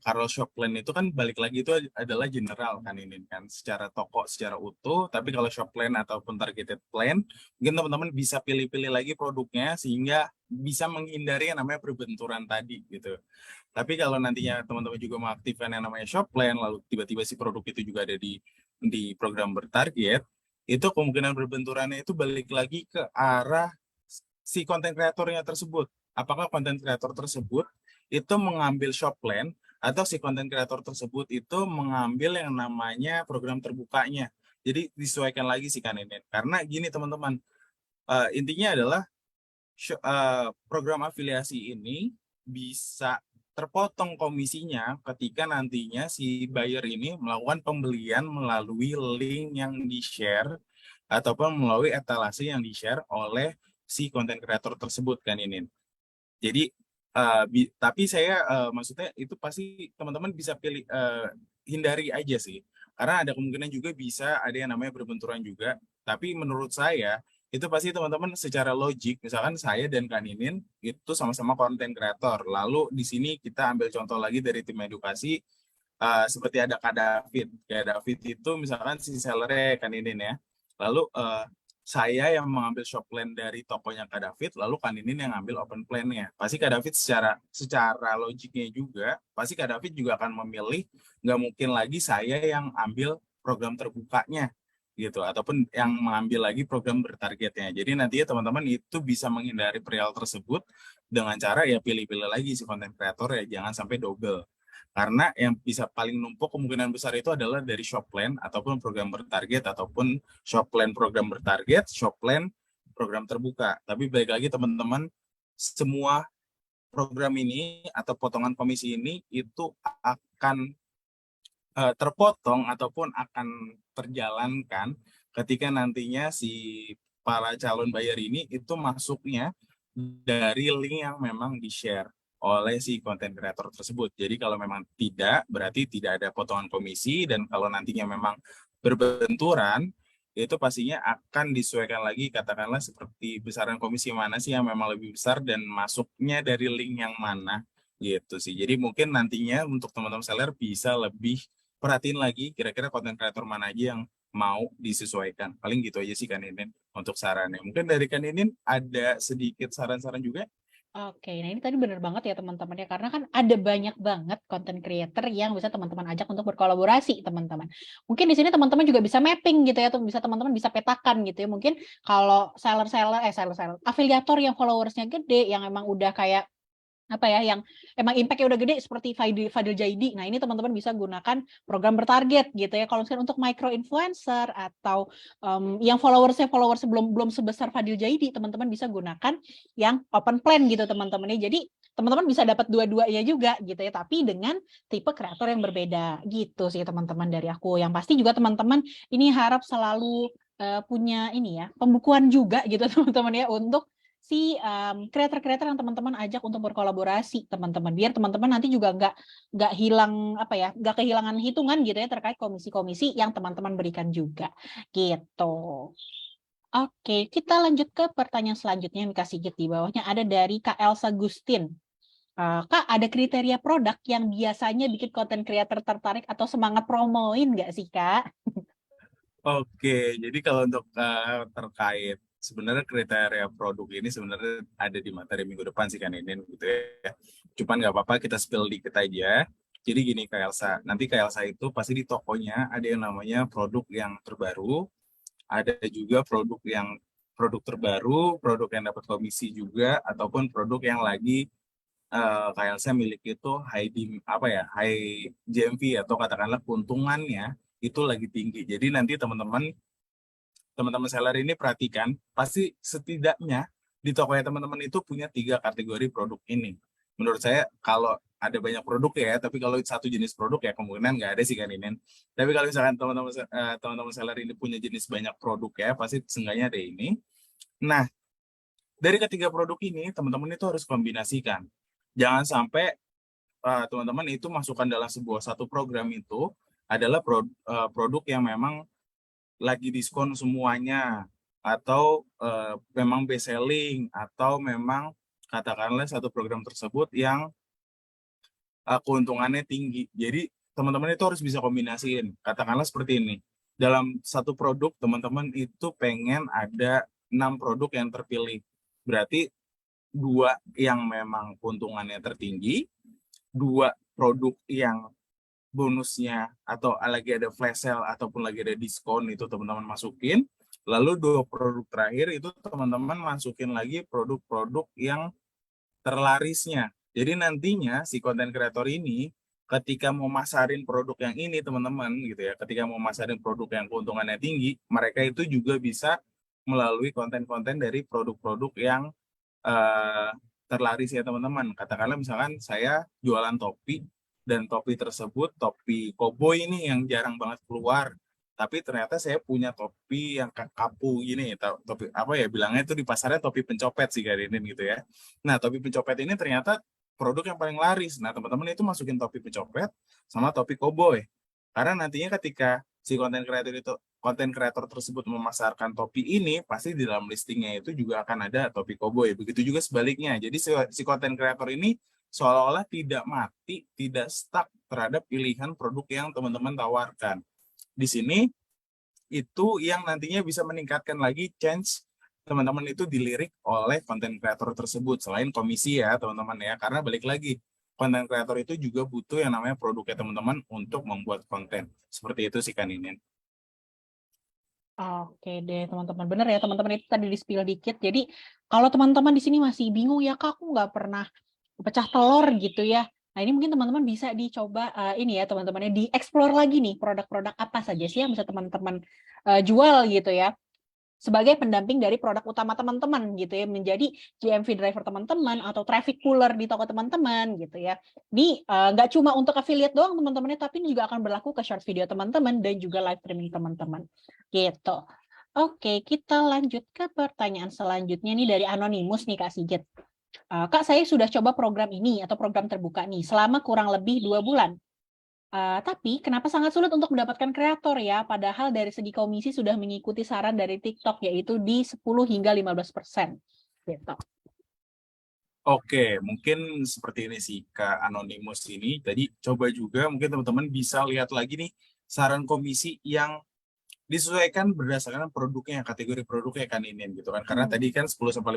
kalau shop plan itu kan balik lagi itu adalah general kan ini kan secara toko secara utuh, tapi kalau shop plan ataupun targeted plan mungkin teman-teman bisa pilih-pilih lagi produknya sehingga bisa menghindari yang namanya perbenturan tadi gitu. Tapi kalau nantinya teman-teman juga mengaktifkan yang namanya shop plan lalu tiba-tiba si produk itu juga ada di program bertarget, itu kemungkinan berbenturannya itu balik lagi ke arah si konten kreatornya tersebut. Apakah konten kreator tersebut itu mengambil shop plan atau si konten kreator tersebut itu mengambil yang namanya program terbukanya. Jadi disesuaikan lagi sih kan ini. Karena gini teman-teman, intinya adalah program afiliasi ini bisa terpotong komisinya ketika nantinya si buyer ini melakukan pembelian melalui link yang di-share ataupun melalui etalase yang di-share oleh si konten kreator tersebut kan ini. Jadi tapi saya maksudnya itu pasti teman-teman bisa pilih hindari aja sih. Karena ada kemungkinan juga bisa ada yang namanya berbenturan juga. Tapi menurut saya itu pasti teman-teman secara logik, misalkan saya dan Kak Ninin itu sama-sama konten kreator. Lalu di sini kita ambil contoh lagi dari tim edukasi seperti ada Kak David. Kayak David itu misalkan si sellernya Kak Ninin ya. Lalu saya yang mengambil shop plan dari tokonya Kak David, lalu Kak Ninin yang ngambil open plan-nya. Pasti Kak David secara logiknya juga, pasti Kak David juga akan memilih, nggak mungkin lagi saya yang ambil program terbukanya, gitu, ataupun yang mengambil lagi program bertargetnya. Jadi nantinya teman-teman itu bisa menghindari perihal tersebut dengan cara ya pilih-pilih lagi si konten kreator ya, jangan sampai double. Karena yang bisa paling numpuk kemungkinan besar itu adalah dari shop plan ataupun program bertarget ataupun shop plan program bertarget, shop plan program terbuka. Tapi balik lagi teman-teman, semua program ini atau potongan komisi ini itu akan terpotong ataupun akan terjalankan ketika nantinya si para calon bayar ini itu masuknya dari link yang memang di-share oleh si konten kreator tersebut. Jadi kalau memang tidak, berarti tidak ada potongan komisi, dan kalau nantinya memang berbenturan, itu pastinya akan disesuaikan lagi, katakanlah seperti besaran komisi mana sih yang memang lebih besar dan masuknya dari link yang mana, gitu sih. Jadi mungkin nantinya untuk teman-teman seller bisa lebih perhatiin lagi kira-kira konten kreator mana aja yang mau disesuaikan. Paling gitu aja sih Kak Ninin untuk sarannya. Mungkin dari Kak Ninin ada sedikit saran-saran juga? Oke, nah ini tadi bener banget ya teman-teman ya, karena kan ada banyak banget content creator yang bisa teman-teman ajak untuk berkolaborasi teman-teman. Mungkin di sini teman-teman juga bisa mapping gitu ya, atau bisa teman-teman bisa petakan gitu ya. Mungkin kalau seller, afiliator yang followersnya gede, yang emang udah kayak apa ya, yang emang impact-nya udah gede seperti Fadil Jaidi. Nah, ini teman-teman bisa gunakan program bertarget gitu ya. Kalau misalkan untuk micro influencer atau yang followersnya belum sebesar Fadil Jaidi, teman-teman bisa gunakan yang open plan gitu teman-teman ya. Jadi teman-teman bisa dapat dua-duanya juga gitu ya, tapi dengan tipe kreator yang berbeda gitu sih teman-teman dari aku. Yang pasti juga teman-teman ini harap selalu punya ini ya, pembukuan juga gitu teman-teman ya, untuk si kreator-kreator yang teman-teman ajak untuk berkolaborasi teman-teman, biar teman-teman nanti juga nggak hilang apa ya, nggak kehilangan hitungan gitu ya terkait komisi-komisi yang teman-teman berikan juga gitu. Oke, kita lanjut ke pertanyaan selanjutnya yang dikasih di bawahnya, ada dari Kak Elsa Gustin. Kak, ada kriteria produk yang biasanya bikin konten kreator tertarik atau semangat promoin nggak sih Kak? Oke, jadi kalau untuk terkait sebenarnya kriteria produk ini sebenarnya ada di materi minggu depan sih kan ini gitu ya. Cuman nggak apa-apa kita spill dikit aja. Jadi gini Kak Elsa, nanti Kak Elsa itu pasti di tokonya ada yang namanya produk yang terbaru, ada juga produk terbaru, produk yang dapat komisi juga, ataupun produk yang lagi Kak Elsa milik itu high GMV atau katakanlah keuntungannya itu lagi tinggi. Jadi nanti teman-teman seller ini perhatikan, pasti setidaknya di tokonya teman-teman itu punya 3 kategori produk ini. Menurut saya kalau ada banyak produk ya, tapi kalau satu jenis produk ya kemungkinan nggak ada sih kan ini. Tapi kalau misalkan teman-teman seller ini punya jenis banyak produk ya, pasti seenggaknya ada ini. Nah, dari ketiga produk ini teman-teman itu harus kombinasikan. Jangan sampai teman-teman itu masukkan dalam sebuah satu program itu adalah produk yang memang lagi diskon semuanya, atau memang best selling, atau memang katakanlah satu program tersebut yang keuntungannya tinggi. Jadi teman-teman itu harus bisa kombinasiin. Katakanlah seperti ini. Dalam satu produk teman-teman itu pengen ada 6 produk yang terpilih. Berarti 2 yang memang keuntungannya tertinggi, 2 produk yang bonusnya atau lagi ada flash sale ataupun lagi ada diskon itu teman-teman masukin. Lalu 2 produk terakhir itu teman-teman masukin lagi produk-produk yang terlarisnya. Jadi nantinya si konten kreator ini ketika mau masarin produk yang ini teman-teman gitu ya, ketika mau masarin produk yang keuntungannya tinggi, mereka itu juga bisa melalui konten-konten dari produk-produk yang uh, terlaris ya teman-teman. Katakanlah misalkan saya jualan topi, dan topi tersebut topi koboi ini yang jarang banget keluar. Tapi ternyata saya punya topi yang kapu gini, topi apa ya bilangnya itu di pasarnya topi pencopet sih kayak ini gitu ya. Nah, topi pencopet ini ternyata produk yang paling laris. Nah, teman-teman itu masukin topi pencopet sama topi koboi. Karena nantinya ketika si konten kreator tersebut memasarkan topi ini, pasti di dalam listingnya itu juga akan ada topi koboi. Begitu juga sebaliknya. Jadi si konten kreator ini seolah-olah tidak mati, tidak stuck terhadap pilihan produk yang teman-teman tawarkan. Di sini itu yang nantinya bisa meningkatkan lagi chance teman-teman itu dilirik oleh konten kreator tersebut. Selain komisi ya teman-teman ya, karena balik lagi konten kreator itu juga butuh yang namanya produknya teman-teman untuk membuat konten. Seperti itu sih Kak Ninin. Oke deh teman-teman, bener ya teman-teman, itu tadi di-spill dikit. Jadi kalau teman-teman di sini masih bingung ya Kak, aku nggak pernah pecah telur gitu ya. Nah ini mungkin teman-teman bisa dicoba ini ya teman-temannya, dieksplor lagi nih produk-produk apa saja sih yang bisa teman-teman jual gitu ya, sebagai pendamping dari produk utama teman-teman gitu ya, menjadi GMV driver teman-teman atau traffic puller di toko teman-teman gitu ya. Ini nggak cuma untuk affiliate doang teman-temannya, tapi ini juga akan berlaku ke short video teman-teman dan juga live streaming teman-teman gitu. Oke, kita lanjut ke pertanyaan selanjutnya nih dari Anonymous nih Kak Sigit. Kak, saya sudah coba program ini atau program terbuka nih selama kurang lebih 2 bulan. Tapi kenapa sangat sulit untuk mendapatkan kreator ya? Padahal dari segi komisi sudah mengikuti saran dari TikTok, yaitu di 10 hingga 15%. Gitu. Oke, mungkin seperti ini sih Kak Anonymous ini. Tadi coba juga mungkin teman-teman bisa lihat lagi nih saran komisi yang disesuaikan berdasarkan produknya, kategori produknya kan ini gitu kan. Karena tadi kan 10-15%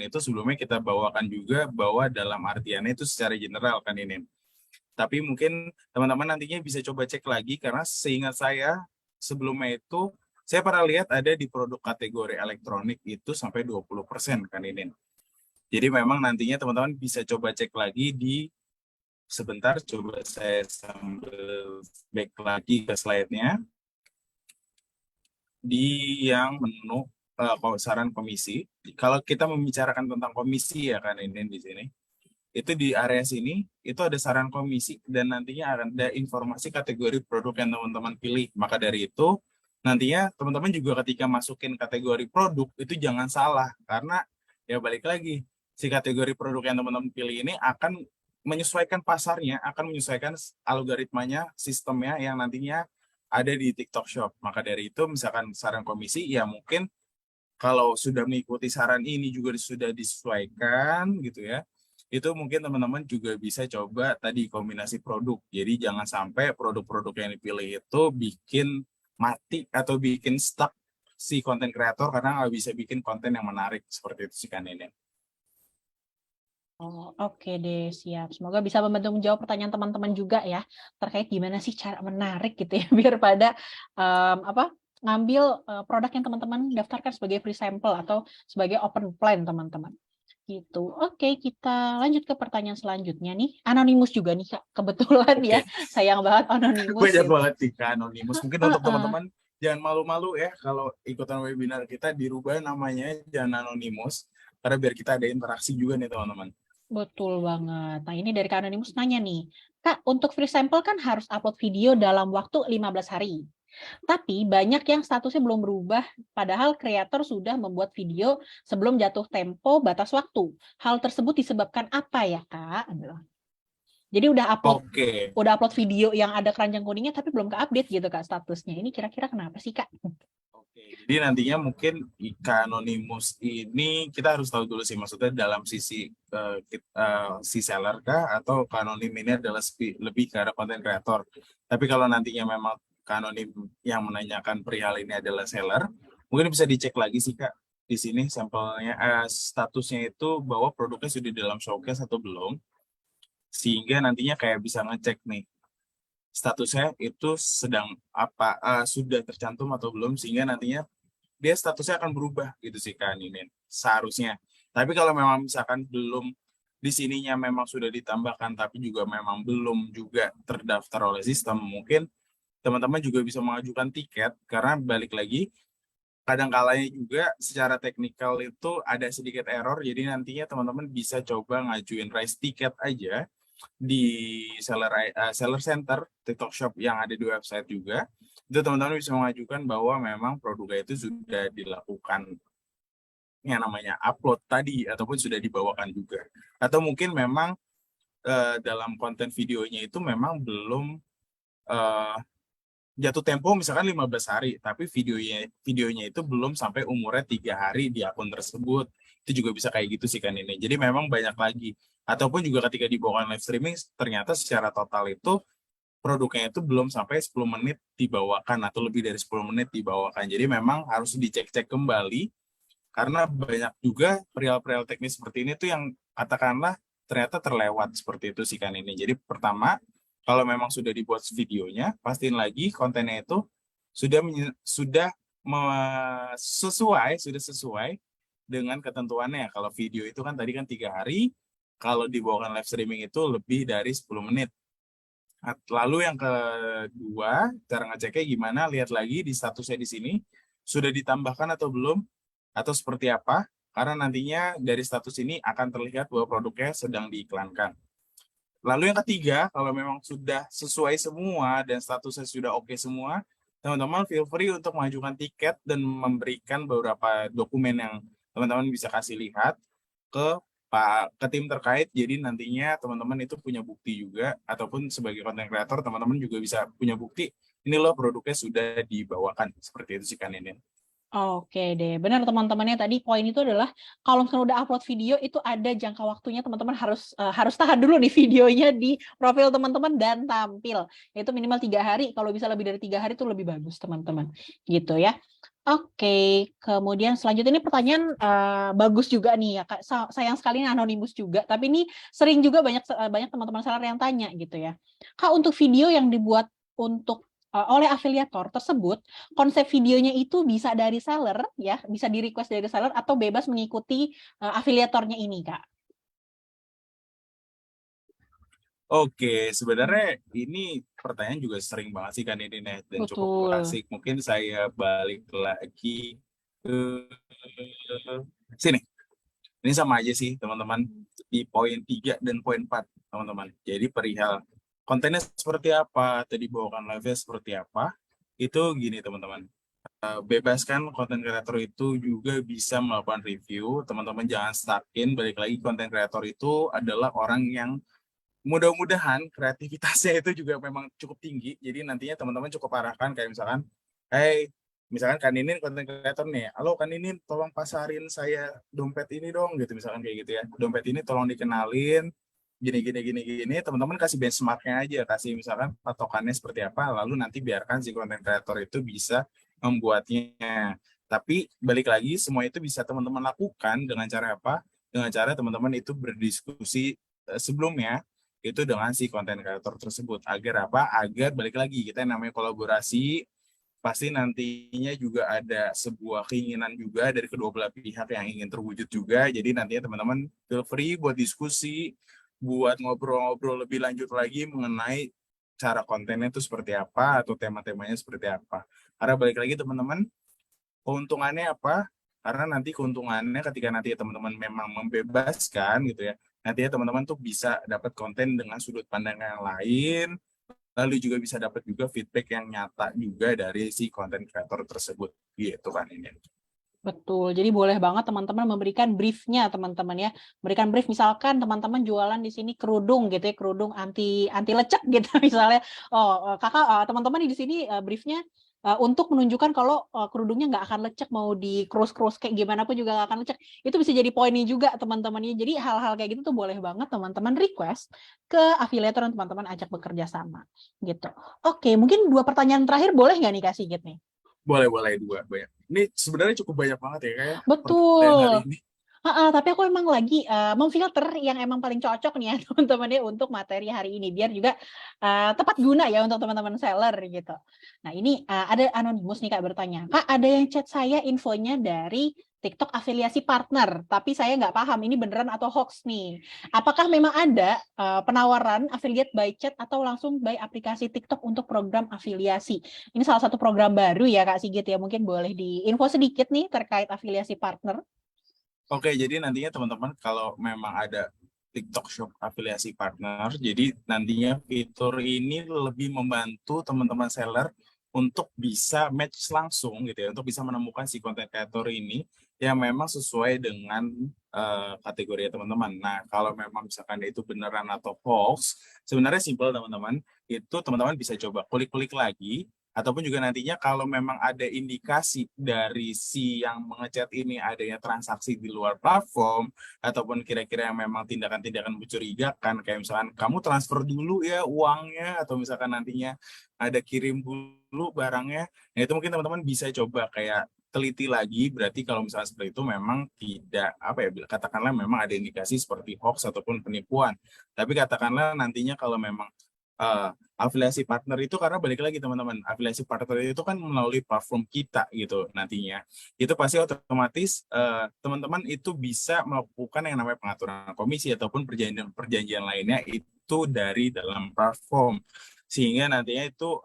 itu sebelumnya kita bawakan juga bahwa dalam artiannya itu secara general kan ini. Tapi mungkin teman-teman nantinya bisa coba cek lagi karena seingat saya sebelumnya itu saya pernah lihat ada di produk kategori elektronik itu sampai 20% kan ini. Jadi memang nantinya teman-teman bisa coba cek lagi di sebentar, coba saya sambil back lagi ke slide-nya di yang menu saran komisi. Kalau kita membicarakan tentang komisi ya kan ini di sini, itu di area sini itu ada saran komisi dan nantinya akan ada informasi kategori produk yang teman-teman pilih. Maka dari itu nantinya teman-teman juga ketika masukin kategori produk itu jangan salah karena ya balik lagi si kategori produk yang teman-teman pilih ini akan menyesuaikan pasarnya, akan menyesuaikan algoritmanya, sistemnya yang nantinya ada di TikTok Shop. Maka dari itu misalkan saran komisi ya mungkin kalau sudah mengikuti saran ini juga sudah disesuaikan gitu ya, itu mungkin teman-teman juga bisa coba tadi kombinasi produk. Jadi jangan sampai produk-produk yang dipilih itu bikin mati atau bikin stuck si konten kreator karena nggak bisa bikin konten yang menarik seperti itu sih kan ini. Oh, oke deh, siap. Semoga bisa membantu menjawab pertanyaan teman-teman juga ya, terkait gimana sih cara menarik gitu ya, biar pada ngambil produk yang teman-teman daftarkan sebagai free sample atau sebagai open plan teman-teman. Gitu. Oke, kita lanjut ke pertanyaan selanjutnya nih. Anonymous juga nih, Kak. Kebetulan ya, Oke, sayang banget Anonymous banyak gitu. banget sih Kak Anonymous. Mungkin untuk teman-teman jangan malu-malu ya kalau ikutan webinar kita dirubah namanya jangan Anonymous karena biar kita ada interaksi juga nih teman-teman. Betul banget. Nah, ini dari Kak Anonymous nanya nih, Kak, untuk free sample kan harus upload video dalam waktu 15 hari. Tapi banyak yang statusnya belum berubah, padahal kreator sudah membuat video sebelum jatuh tempo batas waktu. Hal tersebut disebabkan apa ya, Kak? Jadi Oke, udah upload video yang ada keranjang kuningnya tapi belum ke-update gitu Kak statusnya. Ini kira-kira kenapa sih, Kak? Oke, jadi nantinya mungkin Ika Anonymous ini kita harus tahu dulu sih maksudnya dalam sisi si seller kah atau Kanonim ini adalah lebih ke arah konten kreator. Tapi kalau nantinya memang Kanonim yang menanyakan perihal ini adalah seller, mungkin bisa dicek lagi sih Kak di sini sampelnya statusnya itu bahwa produknya sudah dalam showcase atau belum, sehingga nantinya kayak bisa ngecek nih statusnya itu sedang apa sudah tercantum atau belum sehingga nantinya dia statusnya akan berubah gitu sih Kak Ninin seharusnya. Tapi kalau memang misalkan belum di sininya memang sudah ditambahkan tapi juga memang belum juga terdaftar oleh sistem, mungkin teman-teman juga bisa mengajukan tiket karena balik lagi kadang kalanya juga secara teknikal itu ada sedikit error jadi nantinya teman-teman bisa coba ngajuin raise tiket aja di seller center TikTok Shop yang ada di website juga. Itu teman-teman bisa mengajukan bahwa memang produknya itu sudah dilakukan yang namanya upload tadi ataupun sudah dibawakan juga. Atau mungkin memang dalam konten videonya itu memang belum eh, jatuh tempo misalkan 15 hari, tapi videonya itu belum sampai umurnya 3 hari di akun tersebut. Itu juga bisa kayak gitu sih kan ini. Jadi memang banyak lagi. Ataupun juga ketika dibawakan live streaming, ternyata secara total itu produknya itu belum sampai 10 menit dibawakan atau lebih dari 10 menit dibawakan. Jadi memang harus dicek-cek kembali karena banyak juga perihal-perihal teknis seperti ini tuh yang katakanlah ternyata terlewat seperti itu sih kan ini. Jadi pertama, kalau memang sudah dibuat videonya, pastiin lagi kontennya itu sudah sesuai dengan ketentuannya. Kalau video itu kan tadi kan 3 hari, kalau dibawakan live streaming itu lebih dari 10 menit. Lalu yang kedua, cara ngeceknya gimana? Lihat lagi di statusnya di sini, sudah ditambahkan atau belum, atau seperti apa, karena nantinya dari status ini akan terlihat bahwa produknya sedang diiklankan. Lalu yang ketiga, kalau memang sudah sesuai semua dan statusnya sudah oke semua, teman-teman feel free untuk mengajukan tiket dan memberikan beberapa dokumen yang teman-teman bisa kasih lihat ke ke tim terkait. Jadi nantinya teman-teman itu punya bukti juga, ataupun sebagai content creator teman-teman juga bisa punya bukti ini loh produknya sudah dibawakan, seperti itu sih kan ini. Oke deh, benar teman-temannya tadi poin itu adalah kalau misalnya udah upload video itu ada jangka waktunya teman-teman harus tahan dulu nih videonya di profil teman-teman dan tampil. Itu minimal 3 hari, kalau bisa lebih dari 3 hari itu lebih bagus teman-teman. Gitu ya. Oke, kemudian selanjutnya ini pertanyaan bagus juga nih ya Kak. Sayang sekali ini anonimus juga, tapi ini sering juga banyak teman-teman seller yang tanya gitu ya. Kak, untuk video yang dibuat oleh afiliator tersebut, konsep videonya itu bisa dari seller ya, bisa di request dari seller atau bebas mengikuti afiliatornya ini, Kak. Oke, sebenarnya ini pertanyaan juga sering banget sih kan ini Net, dan cukup Betul. klasik. Mungkin saya balik lagi ke sini. Ini sama aja sih teman-teman di poin 3 dan poin 4 teman-teman. Jadi perihal kontennya seperti apa, tadi bawakan live-nya seperti apa, itu gini teman-teman. Bebaskan konten kreator itu juga bisa melakukan review. Teman-teman jangan stuck-in, balik lagi konten kreator itu adalah orang yang mudah-mudahan kreativitasnya itu juga memang cukup tinggi. Jadi nantinya teman-teman cukup arahkan kayak misalkan, hey, misalkan kan ini konten kreator nih, halo kan ini tolong pasarin saya dompet ini dong, gitu misalkan kayak gitu ya. Dompet ini tolong dikenalin, gini. Teman-teman kasih benchmarknya aja, kasih misalkan patokannya seperti apa, lalu nanti biarkan si konten kreator itu bisa membuatnya. Tapi balik lagi, semua itu bisa teman-teman lakukan dengan cara apa? Dengan cara teman-teman itu berdiskusi sebelumnya itu dengan si konten kreator tersebut agar apa? Agar balik lagi kita yang namanya kolaborasi pasti nantinya juga ada sebuah keinginan juga dari kedua belah pihak yang ingin terwujud juga. Jadi nantinya teman-teman feel free buat diskusi, buat ngobrol-ngobrol lebih lanjut lagi mengenai cara kontennya itu seperti apa atau tema-temanya seperti apa. Karena balik lagi teman-teman, keuntungannya apa? Karena nanti keuntungannya ketika nanti teman-teman memang membebaskan gitu ya, nantinya teman-teman tuh bisa dapat konten dengan sudut pandang yang lain, lalu juga bisa dapat juga feedback yang nyata juga dari si konten kreator tersebut gitu kan ini. Betul. Jadi boleh banget teman-teman memberikan briefnya teman-teman ya. Berikan brief misalkan teman-teman jualan di sini kerudung gitu ya, kerudung anti lecek gitu misalnya. Oh, Kakak teman-teman di sini briefnya untuk menunjukkan kalau kerudungnya nggak akan lecek, mau di cross kayak gimana pun juga nggak akan lecek. Itu bisa jadi poinnya juga teman-temannya. Jadi hal-hal kayak gitu tuh boleh banget teman-teman request ke afiliator dan teman-teman ajak bekerja sama gitu. Oke, mungkin 2 pertanyaan terakhir boleh nggak nih Kak Sigit nih? Boleh dua banyak. Ini sebenarnya cukup banyak banget ya kayak pertanyaan hari Betul. ini. Tapi aku emang lagi memfilter yang emang paling cocok nih ya teman-teman ya untuk materi hari ini biar juga tepat guna ya untuk teman-teman seller gitu. Nah ini ada anonimus nih Kak bertanya, Kak ada yang chat saya infonya dari TikTok afiliasi partner, tapi saya nggak paham ini beneran atau hoax nih. Apakah memang ada penawaran affiliate by chat atau langsung by aplikasi TikTok untuk program afiliasi? Ini salah satu program baru ya Kak Sigit ya, mungkin boleh diinfo sedikit nih terkait afiliasi partner. Oke, jadi nantinya teman-teman kalau memang ada TikTok Shop afiliasi partner, jadi nantinya fitur ini lebih membantu teman-teman seller untuk bisa match langsung gitu ya, untuk bisa menemukan si konten kreator ini yang memang sesuai dengan kategori teman-teman. Nah, kalau memang misalkan itu beneran atau hoax, sebenarnya simpel teman-teman, itu teman-teman bisa coba klik-klik lagi Ataupun juga nantinya kalau memang ada indikasi dari si yang mengechat ini adanya transaksi di luar platform, ataupun kira-kira yang memang tindakan-tindakan mencurigakan, kayak misalkan kamu transfer dulu ya uangnya, atau misalkan nantinya ada kirim dulu barangnya, nah itu mungkin teman-teman bisa coba kayak teliti lagi. Berarti kalau misalnya seperti itu memang tidak apa ya, katakanlah memang ada indikasi seperti hoax ataupun penipuan. Tapi katakanlah nantinya kalau memang eh, afiliasi partner itu, karena balik lagi teman-teman, afiliasi partner itu kan melalui platform kita gitu nantinya. Itu pasti otomatis teman-teman itu bisa melakukan yang namanya pengaturan komisi ataupun perjanjian lainnya itu dari dalam platform. Sehingga nantinya itu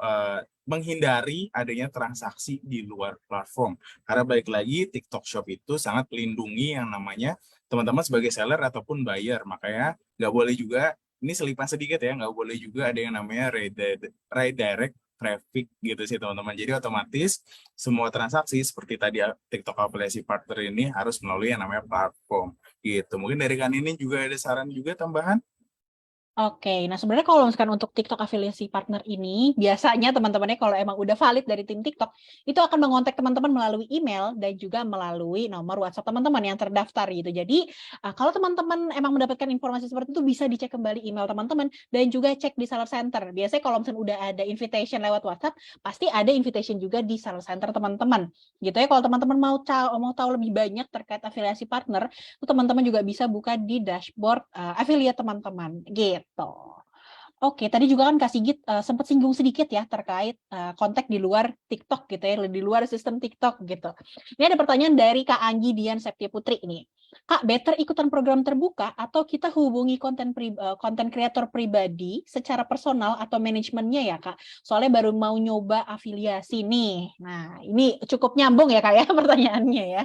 menghindari adanya transaksi di luar platform. Karena balik lagi TikTok Shop itu sangat melindungi yang namanya teman-teman sebagai seller ataupun buyer. Makanya nggak boleh juga, ini selipan sedikit ya, nggak boleh juga ada yang namanya redirect traffic gitu sih teman-teman. Jadi otomatis semua transaksi seperti tadi TikTok Affiliate Partner ini harus melalui yang namanya platform gitu. Mungkin dari kan ini juga ada saran juga tambahan. Oke, nah sebenarnya kalau misalkan untuk TikTok afiliasi partner ini, biasanya teman-temannya kalau emang udah valid dari tim TikTok, itu akan mengontak teman-teman melalui email dan juga melalui nomor WhatsApp teman-teman yang terdaftar gitu. Jadi kalau teman-teman emang mendapatkan informasi seperti itu, bisa dicek kembali email teman-teman dan juga cek di seller center. Biasanya kalau misalnya udah ada invitation lewat WhatsApp, pasti ada invitation juga di seller center teman-teman. Gitu ya, kalau teman-teman mau tahu lebih banyak terkait afiliasi partner, itu teman-teman juga bisa buka di dashboard affiliate teman-teman gitu. Oke, tadi juga kan Kak Sigit sempat singgung sedikit ya terkait kontak di luar TikTok gitu ya, di luar sistem TikTok gitu. Ini ada pertanyaan dari Kak Anggi Dian Septia Putri ini. Kak, better ikutan program terbuka atau kita hubungi konten kreator pribadi secara personal atau manajemennya ya Kak? Soalnya baru mau nyoba afiliasi nih. Nah, ini cukup nyambung ya Kak ya pertanyaannya ya.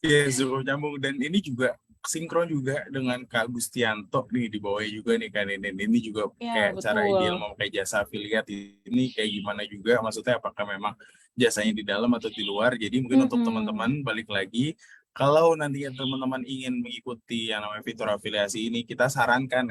Iya, cukup nyambung, dan ini juga sinkron juga dengan Kak Gustianto nih di bawahnya juga nih kan, ini juga Ya, kayak cara ideal betul. memakai jasa affiliate ini kayak gimana juga, maksudnya apakah memang jasanya di dalam atau di luar. Jadi mungkin untuk Mm-mm. teman-teman balik lagi, kalau nantinya teman-teman ingin mengikuti yang namanya fitur afiliasi ini, kita sarankan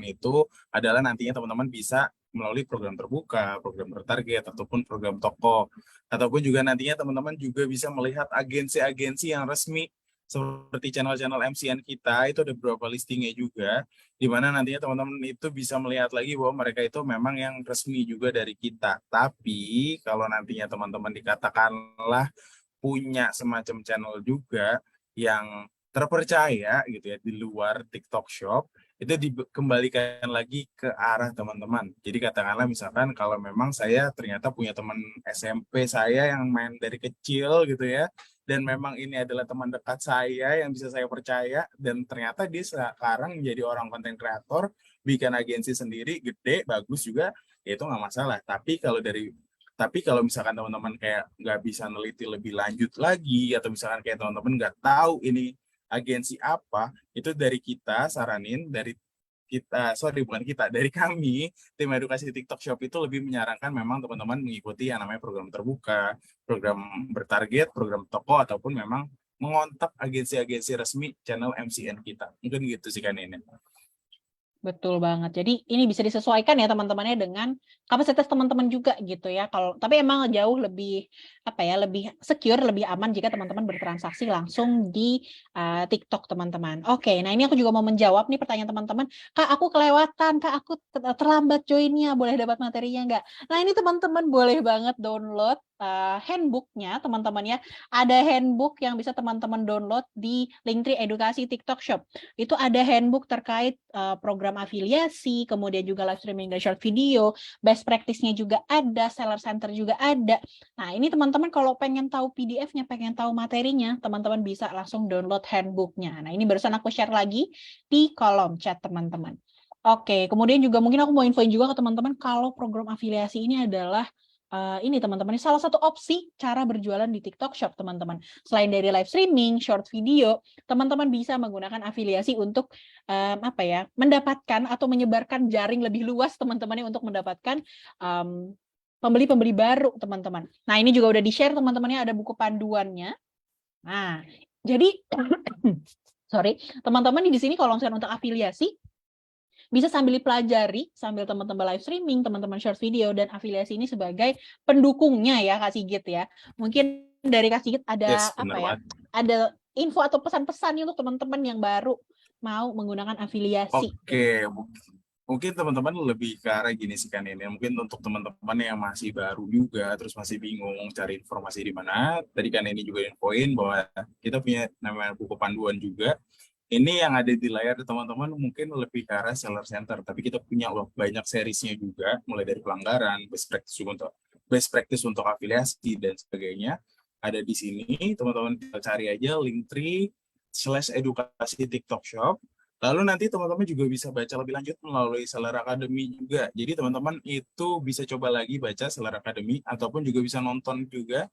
itu adalah nantinya teman-teman bisa melalui program terbuka, program bertarget, ataupun program toko. Ataupun juga nantinya teman-teman juga bisa melihat agensi-agensi yang resmi seperti channel-channel MCN kita, itu ada beberapa listingnya juga, di mana nantinya teman-teman itu bisa melihat lagi bahwa mereka itu memang yang resmi juga dari kita. Tapi kalau nantinya teman-teman dikatakanlah punya semacam channel juga yang terpercaya gitu ya di luar TikTok Shop, itu dikembalikan lagi ke arah teman-teman. Jadi katakanlah misalkan kalau memang saya ternyata punya teman SMP saya yang main dari kecil gitu ya, dan memang ini adalah teman dekat saya yang bisa saya percaya, dan ternyata dia sekarang menjadi orang konten kreator, bikin agensi sendiri, gede, bagus juga, ya itu nggak masalah. Tapi kalau misalkan teman-teman kayak nggak bisa neliti lebih lanjut lagi, atau misalkan kayak teman-teman nggak tahu ini agensi apa, itu dari kita saranin, dari kita, sorry bukan kita, dari kami, tim edukasi TikTok Shop itu lebih menyarankan memang teman-teman mengikuti yang namanya program terbuka, program bertarget, program toko, ataupun memang mengontak agensi-agensi resmi channel MCN kita. Mungkin gitu sih kan ini. Betul banget. Jadi ini bisa disesuaikan ya teman-temannya dengan kapasitas teman-teman juga gitu ya. Tapi emang jauh lebih lebih secure, lebih aman jika teman-teman bertransaksi langsung di TikTok teman-teman. Oke, nah ini aku juga mau menjawab nih pertanyaan teman-teman. Kak, aku kelewatan, Kak, aku terlambat joinnya, boleh dapat materinya nggak? Nah ini teman-teman boleh banget download handbooknya teman-teman ya. Ada handbook yang bisa teman-teman download di Linktree Edukasi TikTok Shop. Itu ada handbook terkait program afiliasi, kemudian juga live streaming dan short video, best practice-nya juga ada, seller center juga ada. Nah, ini teman-teman kalau pengen tahu PDF-nya, pengen tahu materinya, teman-teman bisa langsung download handbook-nya. Nah, ini barusan aku share lagi di kolom chat teman-teman. Oke, kemudian juga mungkin aku mau infoin juga ke teman-teman kalau program afiliasi ini adalah ini teman-teman, salah satu opsi cara berjualan di TikTok Shop teman-teman. Selain dari live streaming, short video, teman-teman bisa menggunakan afiliasi untuk mendapatkan atau menyebarkan jaring lebih luas teman-temannya untuk mendapatkan pembeli-pembeli baru teman-teman. Nah ini juga udah di-share teman-temannya, ada buku panduannya. Nah jadi sorry teman-teman di sini kalau misalnya untuk afiliasi bisa sambil dipelajari, sambil teman-teman live streaming, teman-teman short video, dan afiliasi ini sebagai pendukungnya ya Kak Sigit ya. Mungkin dari Kak Sigit ada Yes, apa benar ya? banget. Ada info atau pesan-pesan nih untuk teman-teman yang baru mau menggunakan afiliasi. Oke, mungkin teman-teman lebih ke arah gini sih kan ini. Mungkin untuk teman-teman yang masih baru juga, terus masih bingung cari informasi di mana. Tadi kan ini juga infoin bahwa kita punya namanya buku panduan juga. Ini yang ada di layar teman-teman mungkin lebih ke arah seller center, tapi kita punya loh banyak seriesnya juga, mulai dari pelanggaran, best practice untuk afiliasi dan sebagainya. Ada di sini, teman-teman cari aja linktree/edukasi TikTok Shop. Lalu nanti teman-teman juga bisa baca lebih lanjut melalui Seller Academy juga. Jadi teman-teman itu bisa coba lagi baca Seller Academy ataupun juga bisa nonton juga.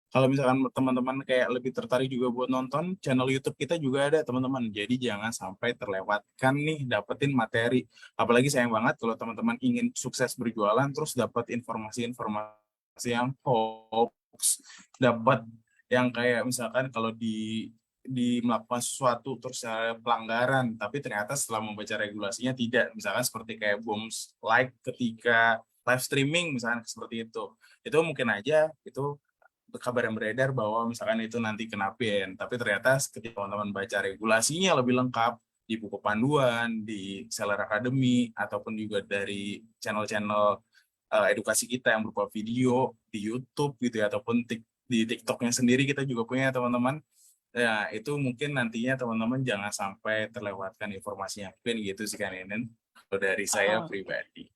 Kalau misalkan teman-teman kayak lebih tertarik juga buat nonton, channel YouTube kita juga ada teman-teman. Jadi jangan sampai terlewatkan nih dapetin materi. Apalagi sayang banget kalau teman-teman ingin sukses berjualan terus dapat informasi-informasi yang hoax, dapat yang kayak misalkan kalau di melakukan sesuatu terus pelanggaran, tapi ternyata setelah membaca regulasinya tidak, misalkan seperti kayak bombs like ketika live streaming misalkan seperti itu mungkin aja itu kabar yang beredar bahwa misalkan itu nanti kena ban, tapi ternyata ketika teman-teman baca regulasinya lebih lengkap di buku panduan, di Seller Academy, ataupun juga dari channel-channel edukasi kita yang berupa video di YouTube gitu ya, ataupun di TikToknya sendiri kita juga punya teman-teman. Ya, itu mungkin nantinya teman-teman jangan sampai terlewatkan informasinya. Mungkin gitu sih kan Inen, kalau dari saya pribadi.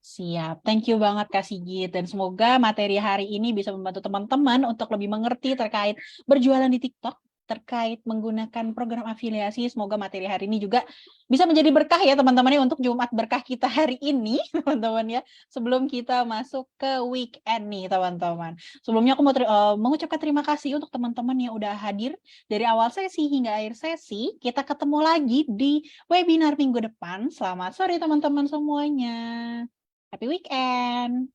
Siap, thank you banget Kak Sigit, dan semoga materi hari ini bisa membantu teman-teman untuk lebih mengerti terkait berjualan di TikTok, terkait menggunakan program afiliasi. Semoga materi hari ini juga bisa menjadi berkah ya teman-teman ya untuk Jumat berkah kita hari ini teman-teman ya, sebelum kita masuk ke weekend nih teman-teman. Sebelumnya aku mau mengucapkan terima kasih untuk teman-teman yang udah hadir dari awal sesi hingga akhir sesi. Kita ketemu lagi di webinar minggu depan. Selamat sore teman-teman semuanya. Happy weekend.